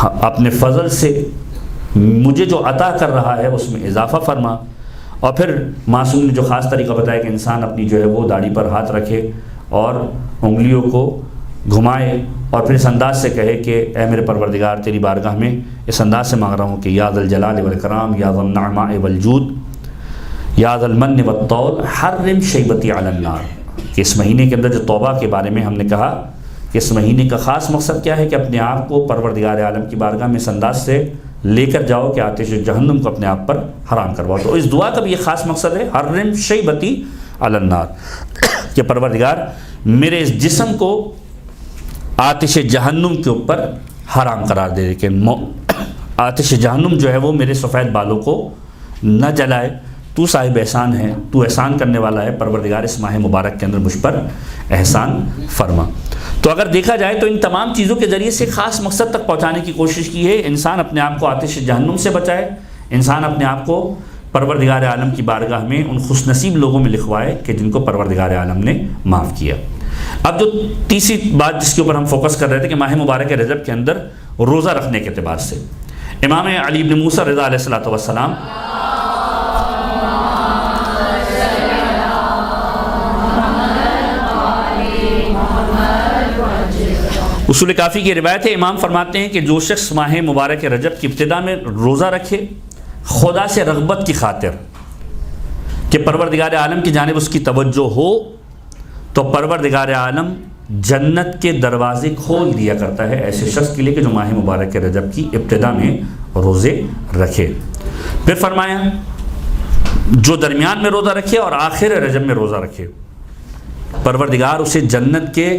اپنے فضل سے مجھے جو عطا کر رہا ہے اس میں اضافہ فرما. اور پھر معصوم نے جو خاص طریقہ بتایا کہ انسان اپنی جو ہے وہ داڑھی پر ہاتھ رکھے اور انگلیوں کو گھمائے اور پھر اس انداز سے کہے کہ اے میرے پروردگار تیری بارگاہ میں اس انداز سے مانگ رہا ہوں کہ یا ذا الجلال والاکرام یا ذا النعماء والجود یا ذا المن والطول حرم شیبتی علی النار. کہ اس مہینے کے اندر جو توبہ کے بارے میں ہم نے کہا کہ اس مہینے کا خاص مقصد کیا ہے کہ اپنے آپ کو پروردگار عالم کی بارگاہ میں اس انداز سے لے کر جاؤ کہ آتش جہنم کو اپنے آپ پر حرام کرواؤ. تو اس دعا کا بھی یہ خاص مقصد ہے حرم شیبتی علی النار، کہ پروردگار میرے اس جسم کو آتش جہنم کے اوپر حرام قرار دے کہ آتش جہنم جو ہے وہ میرے سفید بالوں کو نہ جلائے. تو صاحب احسان ہے، تو احسان کرنے والا ہے، پروردگار اس ماہ مبارک کے اندر مجھ پر احسان فرما. تو اگر دیکھا جائے تو ان تمام چیزوں کے ذریعے سے خاص مقصد تک پہنچانے کی کوشش کی ہے. انسان اپنے آپ کو آتش جہنم سے بچائے، انسان اپنے آپ کو پروردگار عالم کی بارگاہ میں ان خوش نصیب لوگوں میں لکھوائے کہ جن کو پروردگار عالم نے معاف کیا. اب جو تیسری بات جس کے اوپر ہم فوکس کر رہے تھے کہ ماہ مبارک رجب کے اندر روزہ رکھنے کے اعتبار سے امام علی بن موسیٰ رضا علیہ الصلوۃ والسلام اصول کافی کی روایت ہے، امام فرماتے ہیں کہ جو شخص ماہ مبارک رجب کی ابتدا میں روزہ رکھے خدا سے رغبت کی خاطر کہ پروردگار عالم کی جانب اس کی توجہ ہو، تو پروردگار عالم جنت کے دروازے کھول دیا کرتا ہے ایسے شخص کے لیے کہ جو ماہ مبارک رجب کی ابتدا میں روزے رکھے. پھر فرمایا جو درمیان میں روزہ رکھے اور آخر رجب میں روزہ رکھے، پروردگار اسے جنت کے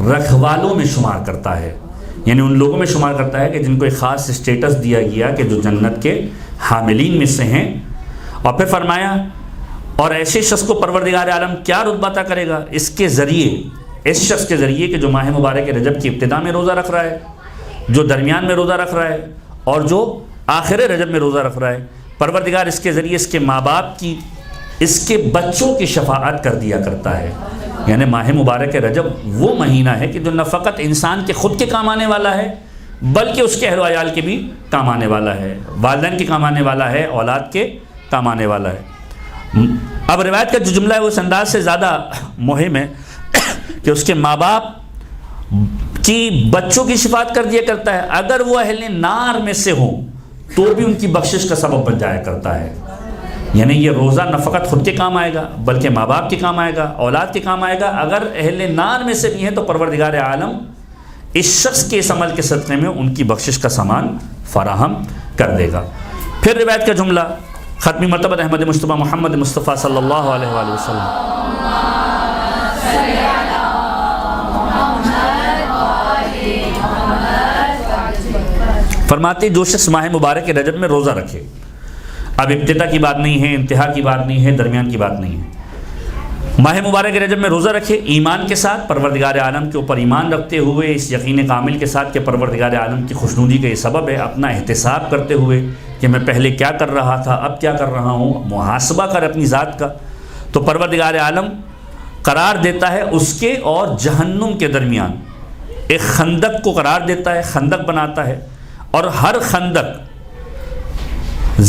رکھوالوں میں شمار کرتا ہے، یعنی ان لوگوں میں شمار کرتا ہے کہ جن کو ایک خاص اسٹیٹس دیا گیا کہ جو جنت کے حاملین میں سے ہیں. اور پھر فرمایا اور ایسے شخص کو پروردگار عالم کیا رتبہ عطا کرے گا اس کے ذریعے، اس شخص کے ذریعے کہ جو ماہ مبارک رجب کی ابتدا میں روزہ رکھ رہا ہے، جو درمیان میں روزہ رکھ رہا ہے اور جو آخر رجب میں روزہ رکھ رہا ہے، پروردگار اس کے ذریعے اس کے ماں باپ کی، اس کے بچوں کی شفاعت کر دیا کرتا ہے. یعنی ماہ مبارک رجب وہ مہینہ ہے کہ جو نہ فقط انسان کے خود کے کام آنے والا ہے بلکہ اس کے اہل و عیال کے بھی کام آنے والا ہے، والدین کے کام آنے والا ہے، اولاد کے کام آنے والا ہے. اب روایت کا جو جملہ ہے وہ اس انداز سے زیادہ مہم ہے کہ اس کے ماں باپ کی بچوں کی شفاعت کر دیا کرتا ہے، اگر وہ اہل نار میں سے ہوں تو بھی ان کی بخشش کا سبب بن جایا کرتا ہے. یعنی یہ روزہ نہ فقط خود کے کام آئے گا بلکہ ماں باپ کے کام آئے گا، اولاد کے کام آئے گا. اگر اہل نار میں سے بھی ہیں تو پروردگار عالم اس شخص کے اس عمل کے صدقے میں ان کی بخشش کا سامان فراہم کر دے گا. پھر روایت کا جملہ ختمی مرتبہ احمد مصطفیٰ محمد مصطفیٰ صلی اللہ علیہ وآلہ وسلم فرماتے جو شخص ماہ مبارک رجب میں روزہ رکھے، اب ابتدا کی بات نہیں ہے، انتہا کی بات نہیں ہے، درمیان کی بات نہیں ہے، ماہ مبارک رجب میں روزہ رکھے ایمان کے ساتھ، پروردگار عالم کے اوپر ایمان رکھتے ہوئے، اس یقین کامل کے ساتھ کہ پروردگار عالم کی خوشنودی کا یہ سبب ہے، اپنا احتساب کرتے ہوئے کہ میں پہلے کیا کر رہا تھا اب کیا کر رہا ہوں، محاسبہ کر اپنی ذات کا. تو پروردگار عالم قرار دیتا ہے اس کے اور جہنم کے درمیان ایک خندق کو قرار دیتا ہے، خندق بناتا ہے، اور ہر خندق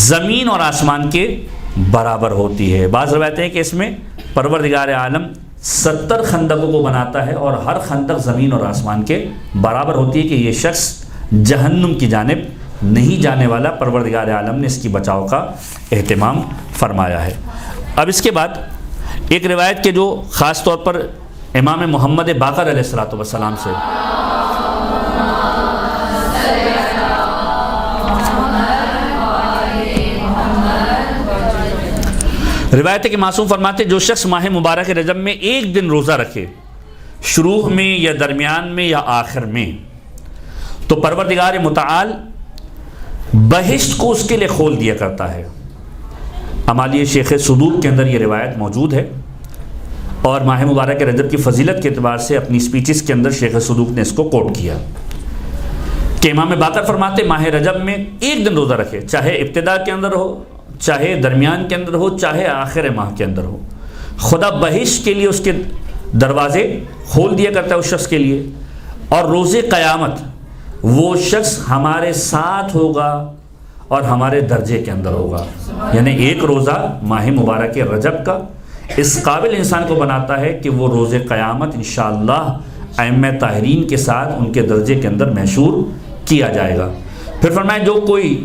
زمین اور آسمان کے برابر ہوتی ہے۔ بعض روایتیں ہیں کہ اس میں پروردگار عالم 70 خندقوں کو بناتا ہے اور ہر خندق زمین اور آسمان کے برابر ہوتی ہے کہ یہ شخص جہنم کی جانب نہیں جانے والا۔ پروردگار عالم نے اس کی بچاؤ کا اہتمام فرمایا ہے۔ اب اس کے بعد ایک روایت کے جو خاص طور پر امام محمد باقر علیہ السلام سے روایت ہے کہ معصوم فرماتے جو شخص ماہ مبارک رجب میں ایک دن روزہ رکھے، شروع میں یا درمیان میں یا آخر میں، تو پروردگار متعال بہشت کو اس کے لیے کھول دیا کرتا ہے۔ امالی شیخ صدوق کے اندر یہ روایت موجود ہے، اور ماہ مبارک رجب کی فضیلت کے اعتبار سے اپنی سپیچز کے اندر شیخ صدوق نے اس کو کوٹ کیا کہ امام باقر فرماتے ماہ رجب میں ایک دن روزہ رکھے، چاہے ابتدا کے اندر ہو، چاہے درمیان کے اندر ہو، چاہے آخر ماہ کے اندر ہو، خدا بہشت کے لیے اس کے دروازے کھول دیا کرتا ہے اس شخص کے لیے، اور روز قیامت وہ شخص ہمارے ساتھ ہوگا اور ہمارے درجے کے اندر ہوگا۔ یعنی ایک روزہ ماہ مبارک رجب کا اس قابل انسان کو بناتا ہے کہ وہ روز قیامت انشاءاللہ ائمہ طاہرین کے ساتھ ان کے درجے کے اندر محشور کیا جائے گا۔ پھر فرمایا جو کوئی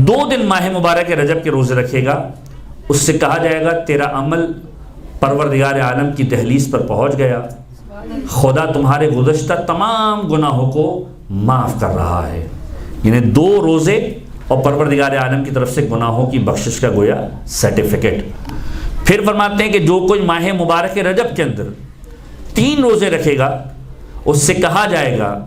2 دن ماہ مبارک رجب کے روزے رکھے گا، اس سے کہا جائے گا تیرا عمل پروردگار عالم کی دہلیز پر پہنچ گیا، خدا تمہارے گزشتہ تمام گناہوں کو معاف کر رہا ہے۔ یعنی 2 روزے اور پروردگار عالم کی طرف سے گناہوں کی بخشش کا گویا سرٹیفکیٹ۔ پھر فرماتے ہیں کہ جو کوئی ماہ مبارک رجب کے اندر 3 روزے رکھے گا، اس سے کہا جائے گا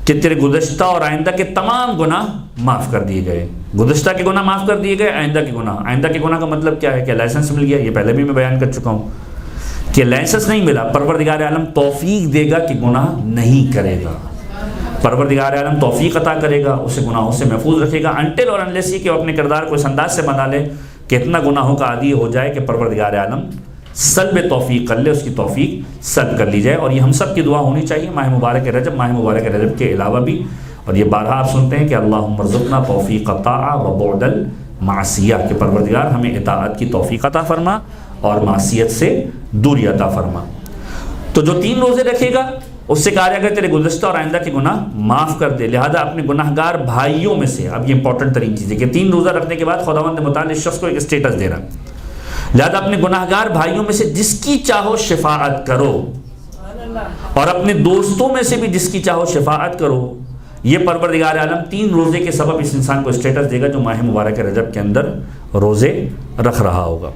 کہ تیرے گزشتہ اور آئندہ کے تمام گناہ معاف کر دیے گئے۔ گزشتہ کے گناہ معاف کر دیے گئے، آئندہ کے گناہ کا مطلب کیا ہے کہ لائسنس مل گیا، یہ پہلے بھی میں بیان کر چکا ہوں کہ لائسنس نہیں ملا، پروردگار عالم توفیق دے گا کہ گناہ نہیں کرے گا، پروردگار عالم توفیق عطا کرے گا، اسے گناہوں سے محفوظ رکھے گا، انٹل اور انلیس کہ وہ اپنے کردار کو اس انداز سے بنا لے کہ اتنا گناہوں کا عادی ہو جائے کہ پروردگار عالم سلب توفیق کر لے، اس کی توفیق سلب کر لی جائے۔ اور یہ ہم سب کی دعا ہونی چاہیے ماہ مبارک رجب کے علاوہ بھی، اور یہ بارہا آپ سنتے ہیں کہ اللہم ارزقنا توفیق الطاعہ و بعد المعصیہ، کہ پروردگار ہمیں اطاعت کی توفیق عطا فرما اور معصیت سے دوری عطا فرما۔ تو جو 3 روزے رکھے گا اس سے کہا جائے گا تیرے گزشتہ اور آئندہ کے گناہ معاف کر دے، لہذا اپنے گناہگار بھائیوں میں سے، اب یہ امپورٹنٹ ترین چیز ہے کہ 3 روزہ رکھنے کے بعد خداوند متعال اس شخص کو ایک اسٹیٹس دے رہا، لہذا اپنے گناہگار بھائیوں میں سے جس کی چاہو شفاعت کرو، اور اپنے دوستوں میں سے بھی جس کی چاہو شفاعت کرو۔ یہ پروردگار عالم 3 روزے کے سبب اس انسان کو اسٹیٹس دے گا جو ماہ مبارک رجب کے اندر روزے رکھ رہا ہوگا۔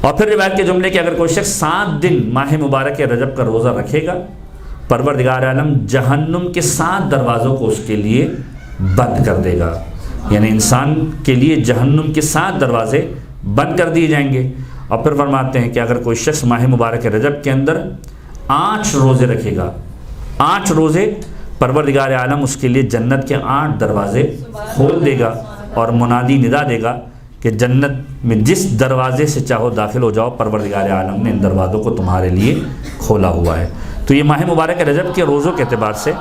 اور پھر روایت کے جملے کہ اگر کوئی شخص 7 دن ماہ مبارک رجب کا روزہ رکھے گا، پروردگار عالم جہنم کے 7 دروازوں کو اس کے لیے بند کر دے گا، یعنی انسان کے لیے جہنم کے 7 دروازے بند کر دیے جائیں گے۔ اور پھر فرماتے ہیں کہ اگر کوئی شخص ماہ مبارک رجب کے اندر 8 روزے رکھے گا، 8 روزے، پروردگار عالم اس کے لیے جنت کے 8 دروازے کھول دے گا، اور منادی ندا دے گا کہ جنت میں جس دروازے سے چاہو داخل ہو جاؤ، پروردگار عالم نے ان دروازوں کو تمہارے لیے کھولا ہوا ہے۔ تو یہ ماہ مبارک رجب کے روزوں کے اعتبار سے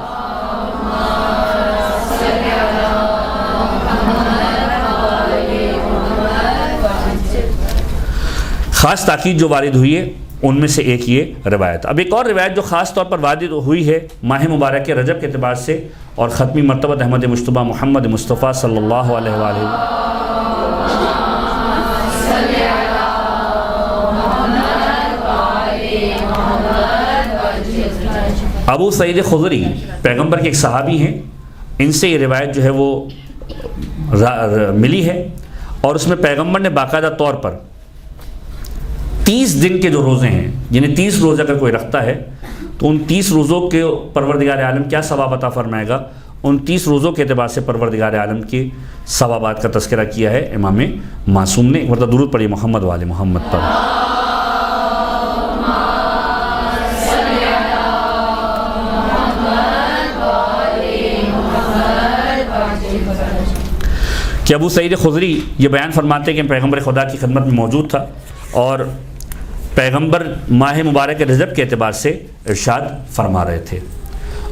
خاص تاکید جو وارد ہوئی ہے ان میں سے ایک یہ روایت۔ اب ایک اور روایت جو خاص طور پر وارد ہوئی ہے ماہ مبارک رجب کے اعتبار سے، اور ختمی مرتبہ احمد مجتبیٰ محمد مصطفیٰ صلی اللہ علیہ وآلہ ابو سعید خضری پیغمبر کے ایک صحابی ہیں، ان سے یہ روایت جو ہے وہ ملی ہے، اور اس میں پیغمبر نے باقاعدہ طور پر 30 دن کے جو روزے ہیں، یعنی 30 روزے اگر کوئی رکھتا ہے تو ان 30 روزوں کے پروردگار عالم کیا ثواب عطا فرمائے گا، ان 30 روزوں کے اعتبار سے پروردگار عالم کے ثوابات کا تذکرہ کیا ہے امام معصوم نے۔ ایک مرتبہ درود پڑھیے محمد والے محمد پر۔ کہ ابو سعید خضری یہ بیان فرماتے ہیں کہ پیغمبر خدا کی خدمت میں موجود تھا، اور پیغمبر ماہ مبارک رجب کے اعتبار سے ارشاد فرما رہے تھے،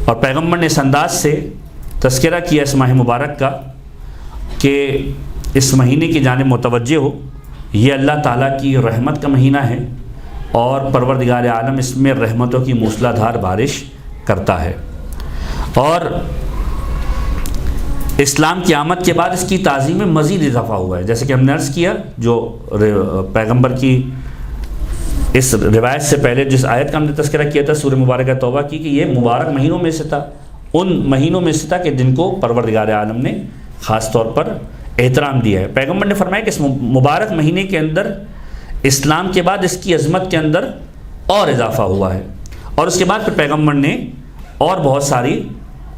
اور پیغمبر نے اس انداز سے تذکرہ کیا اس ماہ مبارک کا کہ اس مہینے کی جانب متوجہ ہو. یہ اللہ تعالیٰ کی رحمت کا مہینہ ہے اور پروردگار عالم اس میں رحمتوں کی موسلا دھار بارش کرتا ہے. اور اسلام کی آمد کے بعد اس کی تعظیم میں مزید اضافہ ہوا ہے. جیسے کہ ہم نے عرض کیا، جو پیغمبر کی اس روایت سے پہلے جس آیت کا ہم نے تذکرہ کیا تھا سورہ مبارکہ توبہ کی، کہ یہ مبارک مہینوں میں سے تھا، ان مہینوں میں سے تھا کہ جن کو پروردگار عالم نے خاص طور پر احترام دیا ہے. پیغمبر نے فرمایا کہ اس مبارک مہینے کے اندر اسلام کے بعد اس کی عظمت کے اندر اور اضافہ ہوا ہے. اور اس کے بعد پھر پیغمبر نے اور بہت ساری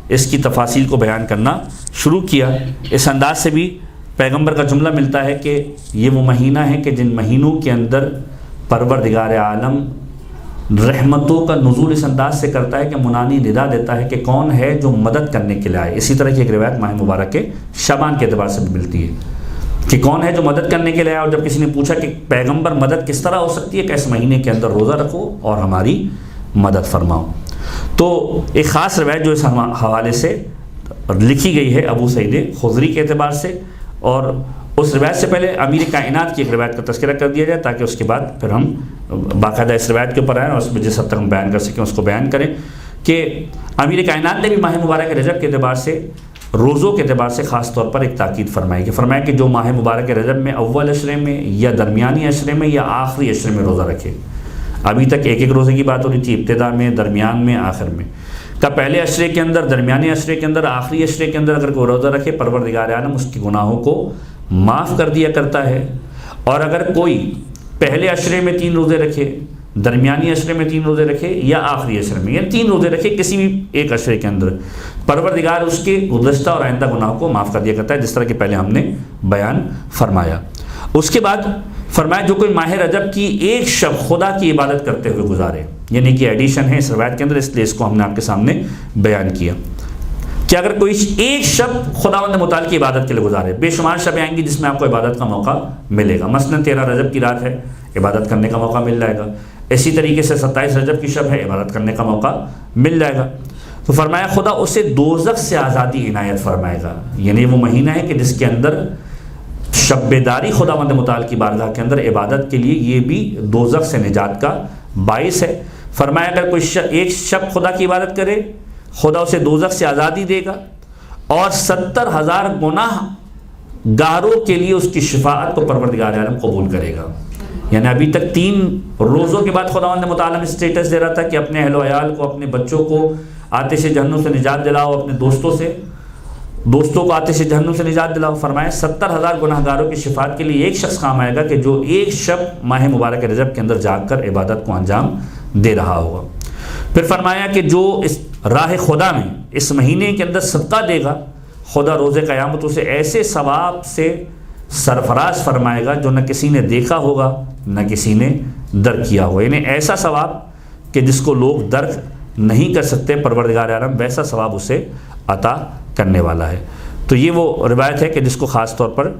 اس کی تفاصیل کو بیان کرنا شروع کیا. اس انداز سے بھی پیغمبر کا جملہ ملتا ہے کہ یہ وہ مہینہ ہے کہ جن مہینوں کے اندر پروردگار عالم رحمتوں کا نزول اس انداز سے کرتا ہے کہ منانی ندا دیتا ہے کہ کون ہے جو مدد کرنے کے لیے آئے. اسی طرح کی ایک روایت ماہ مبارک کے شعبان کے اعتبار سے بھی ملتی ہے کہ کون ہے جو مدد کرنے کے لیے آئے. اور جب کسی نے پوچھا کہ پیغمبر مدد کس طرح ہو سکتی ہے، کہ اس مہینے کے اندر روزہ رکھو اور ہماری مدد فرماؤ. تو ایک خاص روایت جو اس حوالے سے لکھی گئی ہے ابو سعید خدری کے اعتبار سے، اور اس روایت سے پہلے امیر کائنات کی ایک روایت کا تذکرہ کر دیا جائے تاکہ اس کے بعد پھر ہم باقاعدہ اس روایت کے اوپر آئیں اور اس میں جس حد تک ہم بیان کر سکیں اس کو بیان کریں. کہ امیر کائنات نے بھی ماہ مبارک رجب کے اعتبار سے، روزوں کے اعتبار سے خاص طور پر ایک تاکید فرمایا کہ جو ماہ مبارک رجب میں اول عشرے میں یا درمیانی عشرے میں یا آخری عشرے میں روزہ رکھے. ابھی تک ایک ایک روزے کی بات ہو رہی تھی، ابتدا میں، درمیان میں، آخر میں. کا پہلے عشرے کے اندر، درمیانی عشرے کے اندر، آخری عشرے کے اندر اگر کوئی روزہ رکھے پروردگار عالم اس کے گناہوں کو معاف کر دیا کرتا ہے. اور اگر کوئی پہلے عشرے میں 3 روزے رکھے، درمیانی عشرے میں 3 روزے رکھے یا آخری عشرے میں، یا 3 روزے رکھے کسی بھی ایک عشرے کے اندر، پروردگار اس کے گزشتہ اور آئندہ گناہوں کو معاف کر دیا کرتا ہے، جس طرح کہ پہلے ہم نے بیان فرمایا. اس کے بعد فرمایا جو کوئی ماہ رجب کی ایک شب خدا کی عبادت کرتے ہوئے گزارے، یعنی کہ ایڈیشن ہے اس روایت کے اندر، اس لیے اس کو ہم نے آپ کے سامنے بیان کیا کہ اگر کوئی ایک شب خداوند متعال کی عبادت کے لیے گزارے. بے شمار شبیں آئیں گی جس میں آپ کو عبادت کا موقع ملے گا. مثلا 13 رجب کی رات ہے، عبادت کرنے کا موقع مل جائے گا. اسی طریقے سے 27 رجب کی شب ہے، عبادت کرنے کا موقع مل جائے گا. تو فرمایا خدا اسے دوزخ سے آزادی عنایت فرمائے گا. یعنی وہ مہینہ ہے کہ جس کے اندر شب بیداری خداوند متعال کی بارگاہ کے اندر عبادت کے لیے یہ بھی دوزخ سے نجات کا باعث ہے. فرمایا اگر کوئی ایک شب خدا کی عبادت کرے خدا اسے دوزخ سے آزادی دے گا اور 70,000 گناہ گاروں کے لیے اس کی شفاعت کو پروردگار عالم قبول کرے گا. یعنی ابھی تک 3 روزوں کے بعد خداوند متعال اسٹیٹس دے رہا تھا کہ اپنے اہل و عیال کو، اپنے بچوں کو آتش جہنم سے نجات دلاؤ، اپنے دوستوں کو آتش جہنم سے نجات دلاؤ. فرمایا 70,000 گناہ گاروں کی شفاعت کے لیے ایک شخص کام آئے گا کہ جو ایک شب ماہ مبارک رجب کے اندر جاگ کر عبادت کو انجام دے رہا ہوگا. پھر فرمایا کہ جو اس راہ خدا میں اس مہینے کے اندر صدقہ دے گا خدا روز قیامت اسے ایسے ثواب سے سرفراز فرمائے گا جو نہ کسی نے دیکھا ہوگا نہ کسی نے درک کیا ہوگا. یعنی ایسا ثواب کہ جس کو لوگ درک نہیں کر سکتے، پروردگار عالم ویسا ثواب اسے عطا کرنے والا ہے. تو یہ وہ روایت ہے کہ جس کو خاص طور پر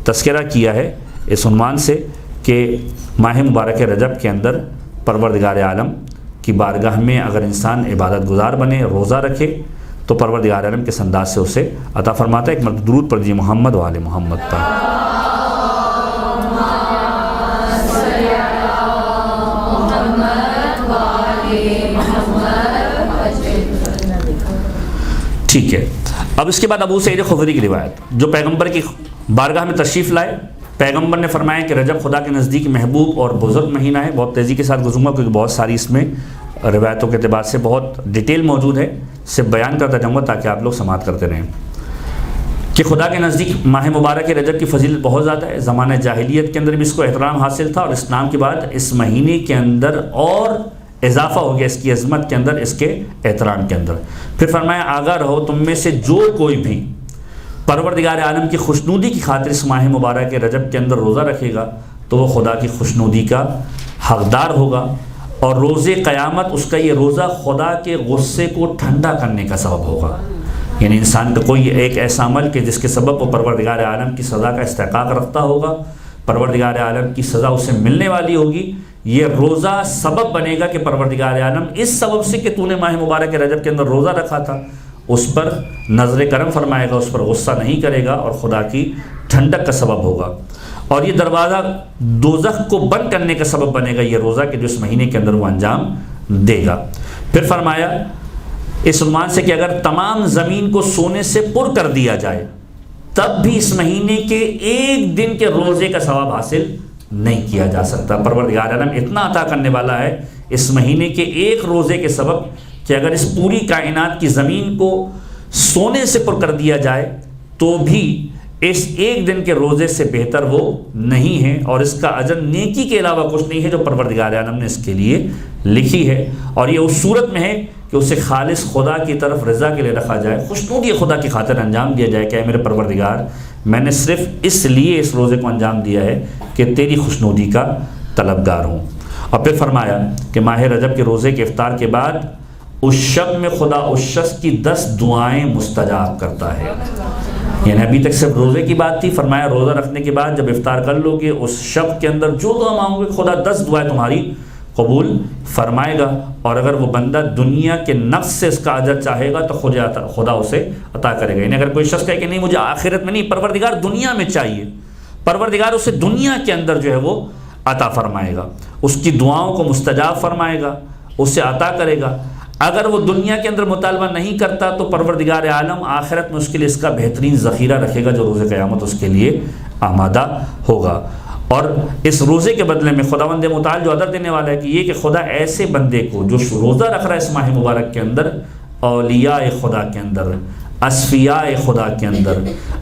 تذکرہ کیا ہے اس عنوان سے کہ ماہ مبارک رجب کے اندر پروردگار عالم کی بارگاہ میں اگر انسان عبادت گزار بنے، روزہ رکھے تو پروردگار عالم کے انداز سے اسے عطا فرماتا ہے. ایک مرتبہ درود پڑھ دیجیے محمد و آل محمد پر. ٹھیک ہے. اب اس کے بعد ابو سعید خدری کی روایت جو پیغمبر کی بارگاہ میں تشریف لائے. پیغمبر نے فرمایا کہ رجب خدا کے نزدیک محبوب اور بزرگ مہینہ ہے. بہت تیزی کے ساتھ گزروں گا کیونکہ بہت ساری اس میں روایتوں کے اعتبار سے بہت ڈیٹیل موجود ہے، صرف بیان کرتا جاؤں گا تاکہ آپ لوگ سماعت کرتے رہیں کہ خدا کے نزدیک ماہ مبارک رجب کی فضیلت بہت زیادہ ہے. زمانہ جاہلیت کے اندر بھی اس کو احترام حاصل تھا اور اسلام کے بعد اس مہینے کے اندر اور اضافہ ہو گیا اس کی عظمت کے اندر، اس کے احترام کے اندر. پھر فرمایا آگاہ رہو تم میں سے جو کوئی بھی پروردگار عالم کی خوشنودی کی خاطر اس ماہ مبارک رجب کے اندر روزہ رکھے گا تو وہ خدا کی خوشنودی کا حقدار ہوگا اور روز قیامت اس کا یہ روزہ خدا کے غصے کو ٹھنڈا کرنے کا سبب ہوگا. یعنی انسان کا کوئی ایک ایسا عمل کہ جس کے سبب وہ پروردگار عالم کی سزا کا استحقاق رکھتا ہوگا، پروردگار عالم کی سزا اسے ملنے والی ہوگی، یہ روزہ سبب بنے گا کہ پروردگار عالم اس سبب سے کہ تو نے ماہ مبارک رجب کے اندر روزہ رکھا تھا اس پر نظر کرم فرمائے گا، اس پر غصہ نہیں کرے گا اور خدا کی ٹھنڈک کا سبب ہوگا، اور یہ دروازہ دوزخ کو بند کرنے کا سبب بنے گا یہ روزہ کہ جو اس مہینے کے اندر وہ انجام دے گا۔ پھر فرمایا اس عنوان سے کہ اگر تمام زمین کو سونے سے پر کر دیا جائے تب بھی اس مہینے کے ایک دن کے روزے کا ثواب حاصل نہیں کیا جا سکتا۔ پروردگار عالم اتنا عطا کرنے والا ہے اس مہینے کے ایک روزے کے سبب کہ اگر اس پوری کائنات کی زمین کو سونے سے پر کر دیا جائے تو بھی اس ایک دن کے روزے سے بہتر وہ نہیں ہے، اور اس کا اجر نیکی کے علاوہ کچھ نہیں ہے جو پروردگار عالم نے اس کے لیے لکھی ہے، اور یہ اس صورت میں ہے کہ اسے خالص خدا کی طرف رضا کے لیے رکھا جائے، خوشنودی خدا کی خاطر انجام دیا جائے کہ اے میرے پروردگار میں نے صرف اس لیے اس روزے کو انجام دیا ہے کہ تیری خوشنودی کا طلبگار ہوں۔ اور پھر فرمایا کہ ماہ رجب کے روزے کے افطار کے بعد اس شب میں خدا اس شخص کی 10 دعائیں مستجاب کرتا ہے، یعنی ابھی تک صرف روزے کی بات تھی، فرمایا روزہ رکھنے کے بعد جب افطار کر لو گے اس شب کے اندر جو دعا مانگو گے خدا 10 دعائیں تمہاری قبول فرمائے گا، اور اگر وہ بندہ دنیا کے نفس سے اس کا اجر چاہے گا تو خدا اسے عطا کرے گا۔ یعنی اگر کوئی شخص کہے کہ نہیں مجھے آخرت میں نہیں، پروردگار دنیا میں چاہیے، پروردگار اسے دنیا کے اندر جو ہے وہ عطا فرمائے گا، اس کی دعاؤں کو مستجاب فرمائے گا، اسے عطا کرے گا۔ اگر وہ دنیا کے اندر مطالبہ نہیں کرتا تو پروردگار عالم آخرت میں اس کے لیے اس کا بہترین ذخیرہ رکھے گا جو روز قیامت اس کے لیے آمادہ ہوگا۔ اور اس روزے کے بدلے میں خداوند متعال جو عطر دینے والا ہے کہ یہ کہ خدا ایسے بندے کو جو روزہ رکھ رہا ہے اس ماہ مبارک کے اندر، اولیاء خدا کے اندر، اصفیاء خدا کے اندر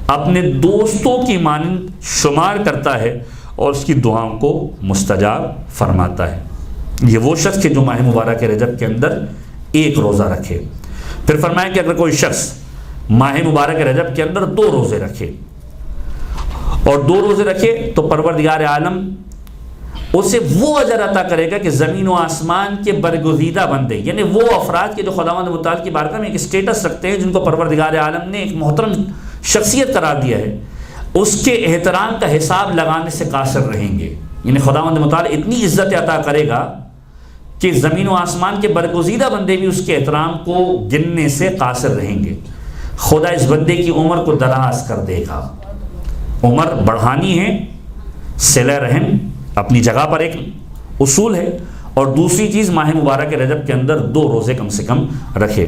اپنے دوستوں کی مانند شمار کرتا ہے اور اس کی دعاؤں کو مستجاب فرماتا ہے۔ یہ وہ شخص کہ جو ماہ مبارک رجب کے اندر ایک روزہ رکھے۔ پھر فرمایا کہ اگر کوئی شخص ماہ مبارک رجب کے اندر 2 روزے رکھے اور 2 روزے رکھے تو پروردگار عالم اسے وہ اجر عطا کرے گا کہ زمین و آسمان کے برگزیدہ بندے، یعنی وہ افراد کے جو خداوند متعال کی بارگاہ میں ایک اسٹیٹس رکھتے ہیں، جن کو پروردگار عالم نے ایک محترم شخصیت قرار دیا ہے، اس کے احترام کا حساب لگانے سے قاصر رہیں گے۔ یعنی خداوند متعال اتنی عزت عطا کرے گا کہ زمین و آسمان کے برگزیدہ بندے بھی اس کے احترام کو گننے سے قاصر رہیں گے۔ خدا اس بندے کی عمر کو دراز کر دے گا، عمر بڑھانی ہے، صلہ رحم اپنی جگہ پر ایک اصول ہے، اور دوسری چیز ماہ مبارک رجب کے اندر 2 روزے کم سے کم رکھے۔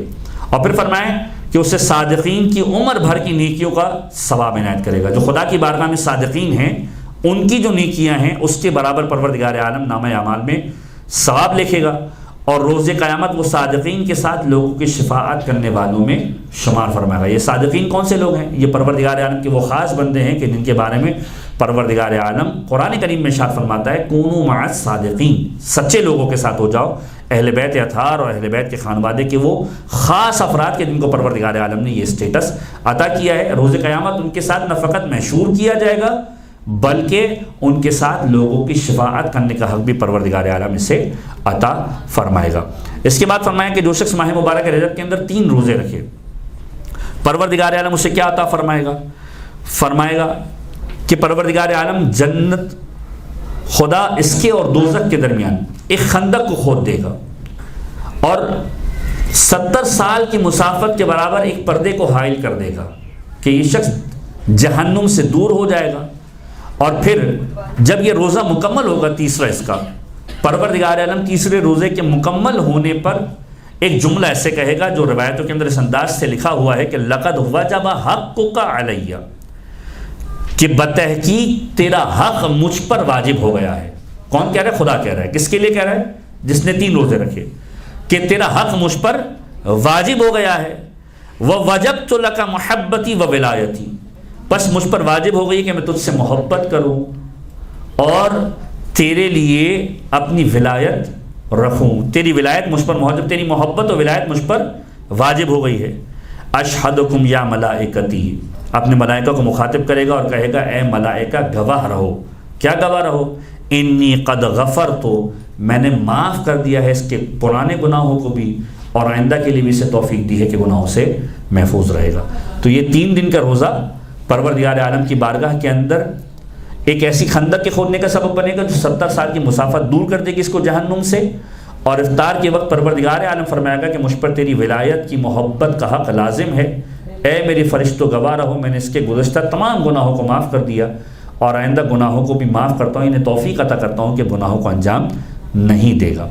اور پھر فرمائیں کہ اسے صادقین کی عمر بھر کی نیکیوں کا ثواب عنایت کرے گا۔ جو خدا کی بارگاہ میں صادقین ہیں ان کی جو نیکیاں ہیں اس کے برابر پروردگار عالم نامہ اعمال میں ثواب لکھے گا، اور روز قیامت وہ صادقین کے ساتھ لوگوں کی شفاعت کرنے والوں میں شمار فرمائے گا۔ یہ صادقین کون سے لوگ ہیں؟ یہ پروردگار عالم کے وہ خاص بندے ہیں کہ جن کے بارے میں پروردگار عالم قرآن کریم میں ارشاد فرماتا ہے کونوا مع الصادقین، سچے لوگوں کے ساتھ ہو جاؤ، اہل بیت اطہار اور اہل بیت کے خانوادے کے وہ خاص افراد کے جن کو پروردگار عالم نے یہ اسٹیٹس عطا کیا ہے۔ روز قیامت ان کے ساتھ نہ فقط محشور کیا جائے گا بلکہ ان کے ساتھ لوگوں کی شفاعت کرنے کا حق بھی پروردگار عالم اسے عطا فرمائے گا۔ اس کے بعد فرمایا کہ جو شخص ماہ مبارک رجب کے اندر 3 روزے رکھے پروردگار عالم اسے کیا عطا فرمائے گا؟ فرمائے گا کہ پروردگار عالم جنت، خدا اس کے اور دوزخ کے درمیان ایک خندق کو کھود دے گا اور 70 سال کی مسافت کے برابر ایک پردے کو حائل کر دے گا کہ یہ شخص جہنم سے دور ہو جائے گا۔ اور پھر جب یہ روزہ مکمل ہوگا، تیسرا اس کا، پروردگار عالم تیسرے روزے کے مکمل ہونے پر ایک جملہ ایسے کہے گا جو روایتوں کے اندر اس انداز سے لکھا ہوا ہے کہ لقد وجب حقک علیہ، کہ بتحقیق تیرا حق مجھ پر واجب ہو گیا ہے۔ کون کہہ رہا ہے؟ خدا کہہ رہا ہے۔ کس کے لیے کہہ رہا ہے؟ جس نے 3 روزے رکھے، کہ تیرا حق مجھ پر واجب ہو گیا ہے۔ وَوَجَبْتُ لَكَ مُحَبَّتِي وَوِلَایَتِي، بس مجھ پر واجب ہو گئی کہ میں تجھ سے محبت کروں اور تیرے لیے اپنی ولایت رکھوں۔ تیری ولایت مجھ پر جب تیری محبت و ولایت مجھ پر واجب ہو گئی ہے۔ اشہدکم یا ملائکتی، اپنے ملائکہ کو مخاطب کرے گا اور کہے گا اے ملائکہ گواہ رہو۔ کیا گواہ رہو؟ انی قد غفرت، میں نے معاف کر دیا ہے اس کے پرانے گناہوں کو بھی، اور آئندہ کے لیے بھی اسے توفیق دی ہے کہ گناہوں سے محفوظ رہے گا۔ تو یہ 3 دن کا روزہ پروردگار عالم کی بارگاہ کے اندر ایک ایسی خندق کے کھودنے کا سبب بنے گا جو 70 سال کی مسافت دور کر دے گی اس کو جہنم سے، اور افطار کے وقت پروردگار عالم فرمائے گا کہ مجھ پر تیری ولایت کی محبت کا حق لازم ہے، اے میری فرشتوں گواہ رہو میں نے اس کے گزشتہ تمام گناہوں کو معاف کر دیا اور آئندہ گناہوں کو بھی معاف کرتا ہوں، انہیں توفیق عطا کرتا ہوں کہ گناہوں کو انجام نہیں دے گا۔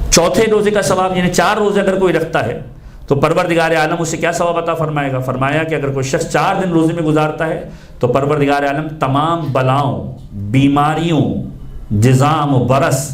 چوتھے روزے کا ثواب، یعنی 4 روزے اگر کوئی رکھتا ہے تو پروردگار عالم اسے کیا ثواب عطا فرمائے گا؟ فرمایا کہ اگر کوئی شخص 4 دن روزے میں گزارتا ہے تو پروردگار عالم تمام بلاؤں، بیماریوں، جزام و برس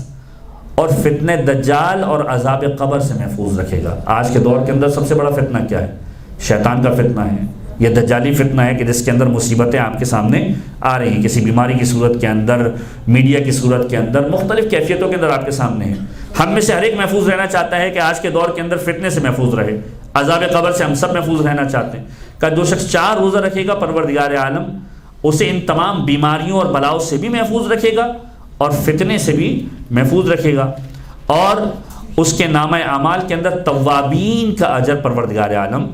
اور فتنہ دجال اور عذاب قبر سے محفوظ رکھے گا۔ آج کے دور کے اندر سب سے بڑا فتنہ کیا ہے؟ شیطان کا فتنہ ہے، یہ دجالی فتنہ ہے کہ جس کے اندر مصیبتیں آپ کے سامنے آ رہی ہیں، کسی بیماری کی صورت کے اندر، میڈیا کی صورت کے اندر، مختلف کیفیتوں کے اندر آپ کے سامنے ہیں۔ ہم میں سے ہر ایک محفوظ رہنا چاہتا ہے کہ آج کے دور کے اندر فتنے سے محفوظ رہے، عذاب قبر سے ہم سب محفوظ رہنا چاہتے ہیں۔ کہ جو شخص 4 روزہ رکھے گا پروردگار عالم اسے ان تمام بیماریوں اور بلاؤں سے بھی محفوظ رکھے گا اور فتنے سے بھی محفوظ رکھے گا، اور اس کے نامہ اعمال کے اندر توابین کا اجر پروردگار عالم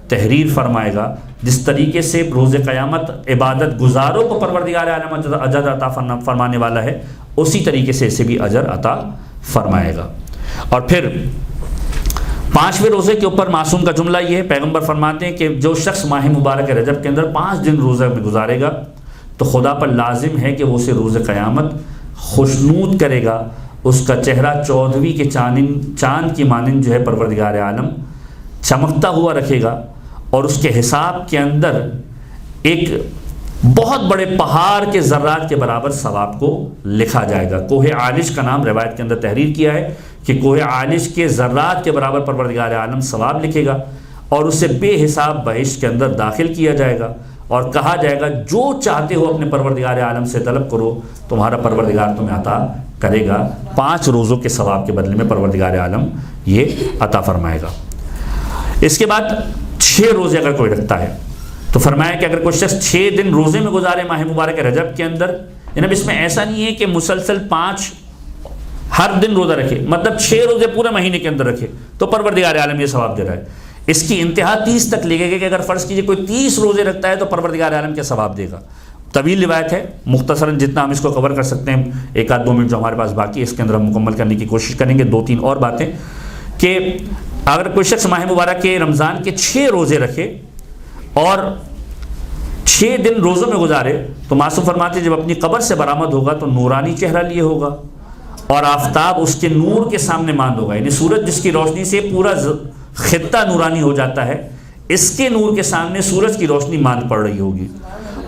تحریر فرمائے گا۔ جس طریقے سے روز قیامت عبادت گزاروں کو پروردگار عالم اجر عطا فرمانے والا ہے، اسی طریقے سے اسے بھی اجر عطا فرمائے گا۔ اور پھر 5ویں روزے کے اوپر معصوم کا جملہ یہ ہے، پیغمبر فرماتے ہیں کہ جو شخص ماہ مبارک رجب کے اندر 5 دن روزہ میں گزارے گا تو خدا پر لازم ہے کہ وہ اسے روز قیامت خوشنود کرے گا، اس کا چہرہ 14ویں کے چاند کی مانند جو ہے پروردگار عالم چمکتا ہوا رکھے گا، اور اس کے حساب کے اندر ایک بہت بڑے پہاڑ کے ذرات کے برابر ثواب کو لکھا جائے گا۔ کوہ عالش کا نام روایت کے اندر تحریر کیا ہے کہ کوہ عالش کے ذرات کے برابر پروردگار عالم ثواب لکھے گا، اور اسے بے حساب بہشت کے اندر داخل کیا جائے گا، اور کہا جائے گا جو چاہتے ہو اپنے پروردگار عالم سے طلب کرو، تمہارا پروردگار تمہیں عطا کرے گا۔ 5 روزوں کے ثواب کے بدلے میں پروردگار عالم یہ عطا فرمائے گا۔ اس کے بعد 6 روزے اگر کوئی رکھتا ہے تو فرمایا کہ اگر کوئی شخص 6 دن روزے میں گزارے ماہ مبارک رجب کے اندر، یعنی اس میں ایسا نہیں ہے کہ مسلسل 5 ہر دن روزہ رکھے، مطلب 6 روزے پورے مہینے کے اندر رکھے تو پروردگار عالم یہ ثواب دے رہا ہے۔ اس کی انتہا 30 تک لے گئے کہ اگر فرض کیجئے کوئی 30 روزے رکھتا ہے تو پروردگار عالم کیا ثواب دے گا۔ طویل روایت ہے، مختصراً جتنا ہم اس کو کور کر سکتے ہیں، 1-2 منٹ جو ہمارے پاس باقی ہے اس کے اندر ہم مکمل کرنے کی کوشش کریں گے۔ 2-3 اور باتیں کہ اگر کوئی شخص ماہ مبارک کے رمضان کے 6 روزے رکھے اور 6 دن روزوں میں گزارے تو معصوم فرماتے ہیں جب اپنی قبر سے برآمد ہوگا تو نورانی چہرہ لیے ہوگا اور آفتاب اس کے نور کے سامنے ماند ہوگا، یعنی سورج جس کی روشنی سے پورا خطہ نورانی ہو جاتا ہے، اس کے نور کے سامنے سورج کی روشنی ماند پڑ رہی ہوگی۔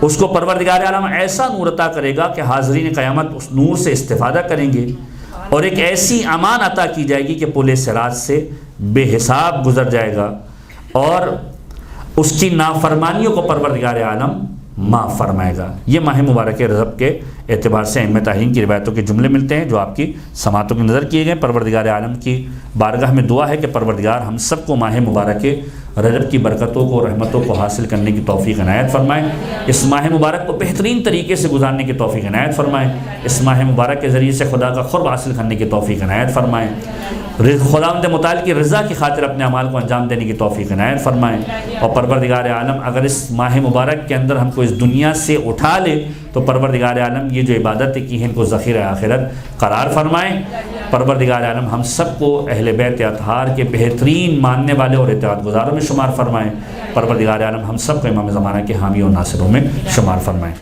اس کو پروردگار عالم ایسا نور عطا کرے گا کہ حاضرین قیامت اس نور سے استفادہ کریں گے، اور ایک ایسی امان عطا کی جائے گی کہ پل صراط سے بے حساب گزر جائے گا، اور اس کی نافرمانیوں کو پروردگار عالم معاف فرمائے گا۔ یہ ماہ مبارک رجب کے اعتبار سے ائمہ تعین کی روایتوں کے جملے ملتے ہیں جو آپ کی سماعتوں کی نظر کیے گئے۔ پروردگار عالم کی بارگاہ میں دعا ہے کہ پروردگار ہم سب کو ماہ مبارک رجب کی برکتوں کو، رحمتوں کو حاصل کرنے کی توفیق عنایت فرمائے، اس ماہ مبارک کو بہترین طریقے سے گزارنے کی توفیق عنایت فرمائے، اس ماہ مبارک کے ذریعے سے خدا کا قرب حاصل کرنے کی توفیق عنایت فرمائے، خداوند متعال کی رضا کی خاطر اپنے اعمال کو انجام دینے کی توفیق عنایت فرمائے، اور پروردگار عالم اگر اس ماہ مبارک کے اندر ہم کو اس دنیا سے اٹھا لے تو پروردگار عالم یہ جو عبادتیں کی ہیں ان کو ذخیرہ آخرت قرار فرمائیں۔ پروردگار عالم ہم سب کو اہل بیت اطہار کے بہترین ماننے والے اور اطاعت گزاروں میں شمار فرمائیں۔ پروردگار عالم ہم سب کو امام زمانہ کے حامی اور ناصروں میں شمار فرمائیں۔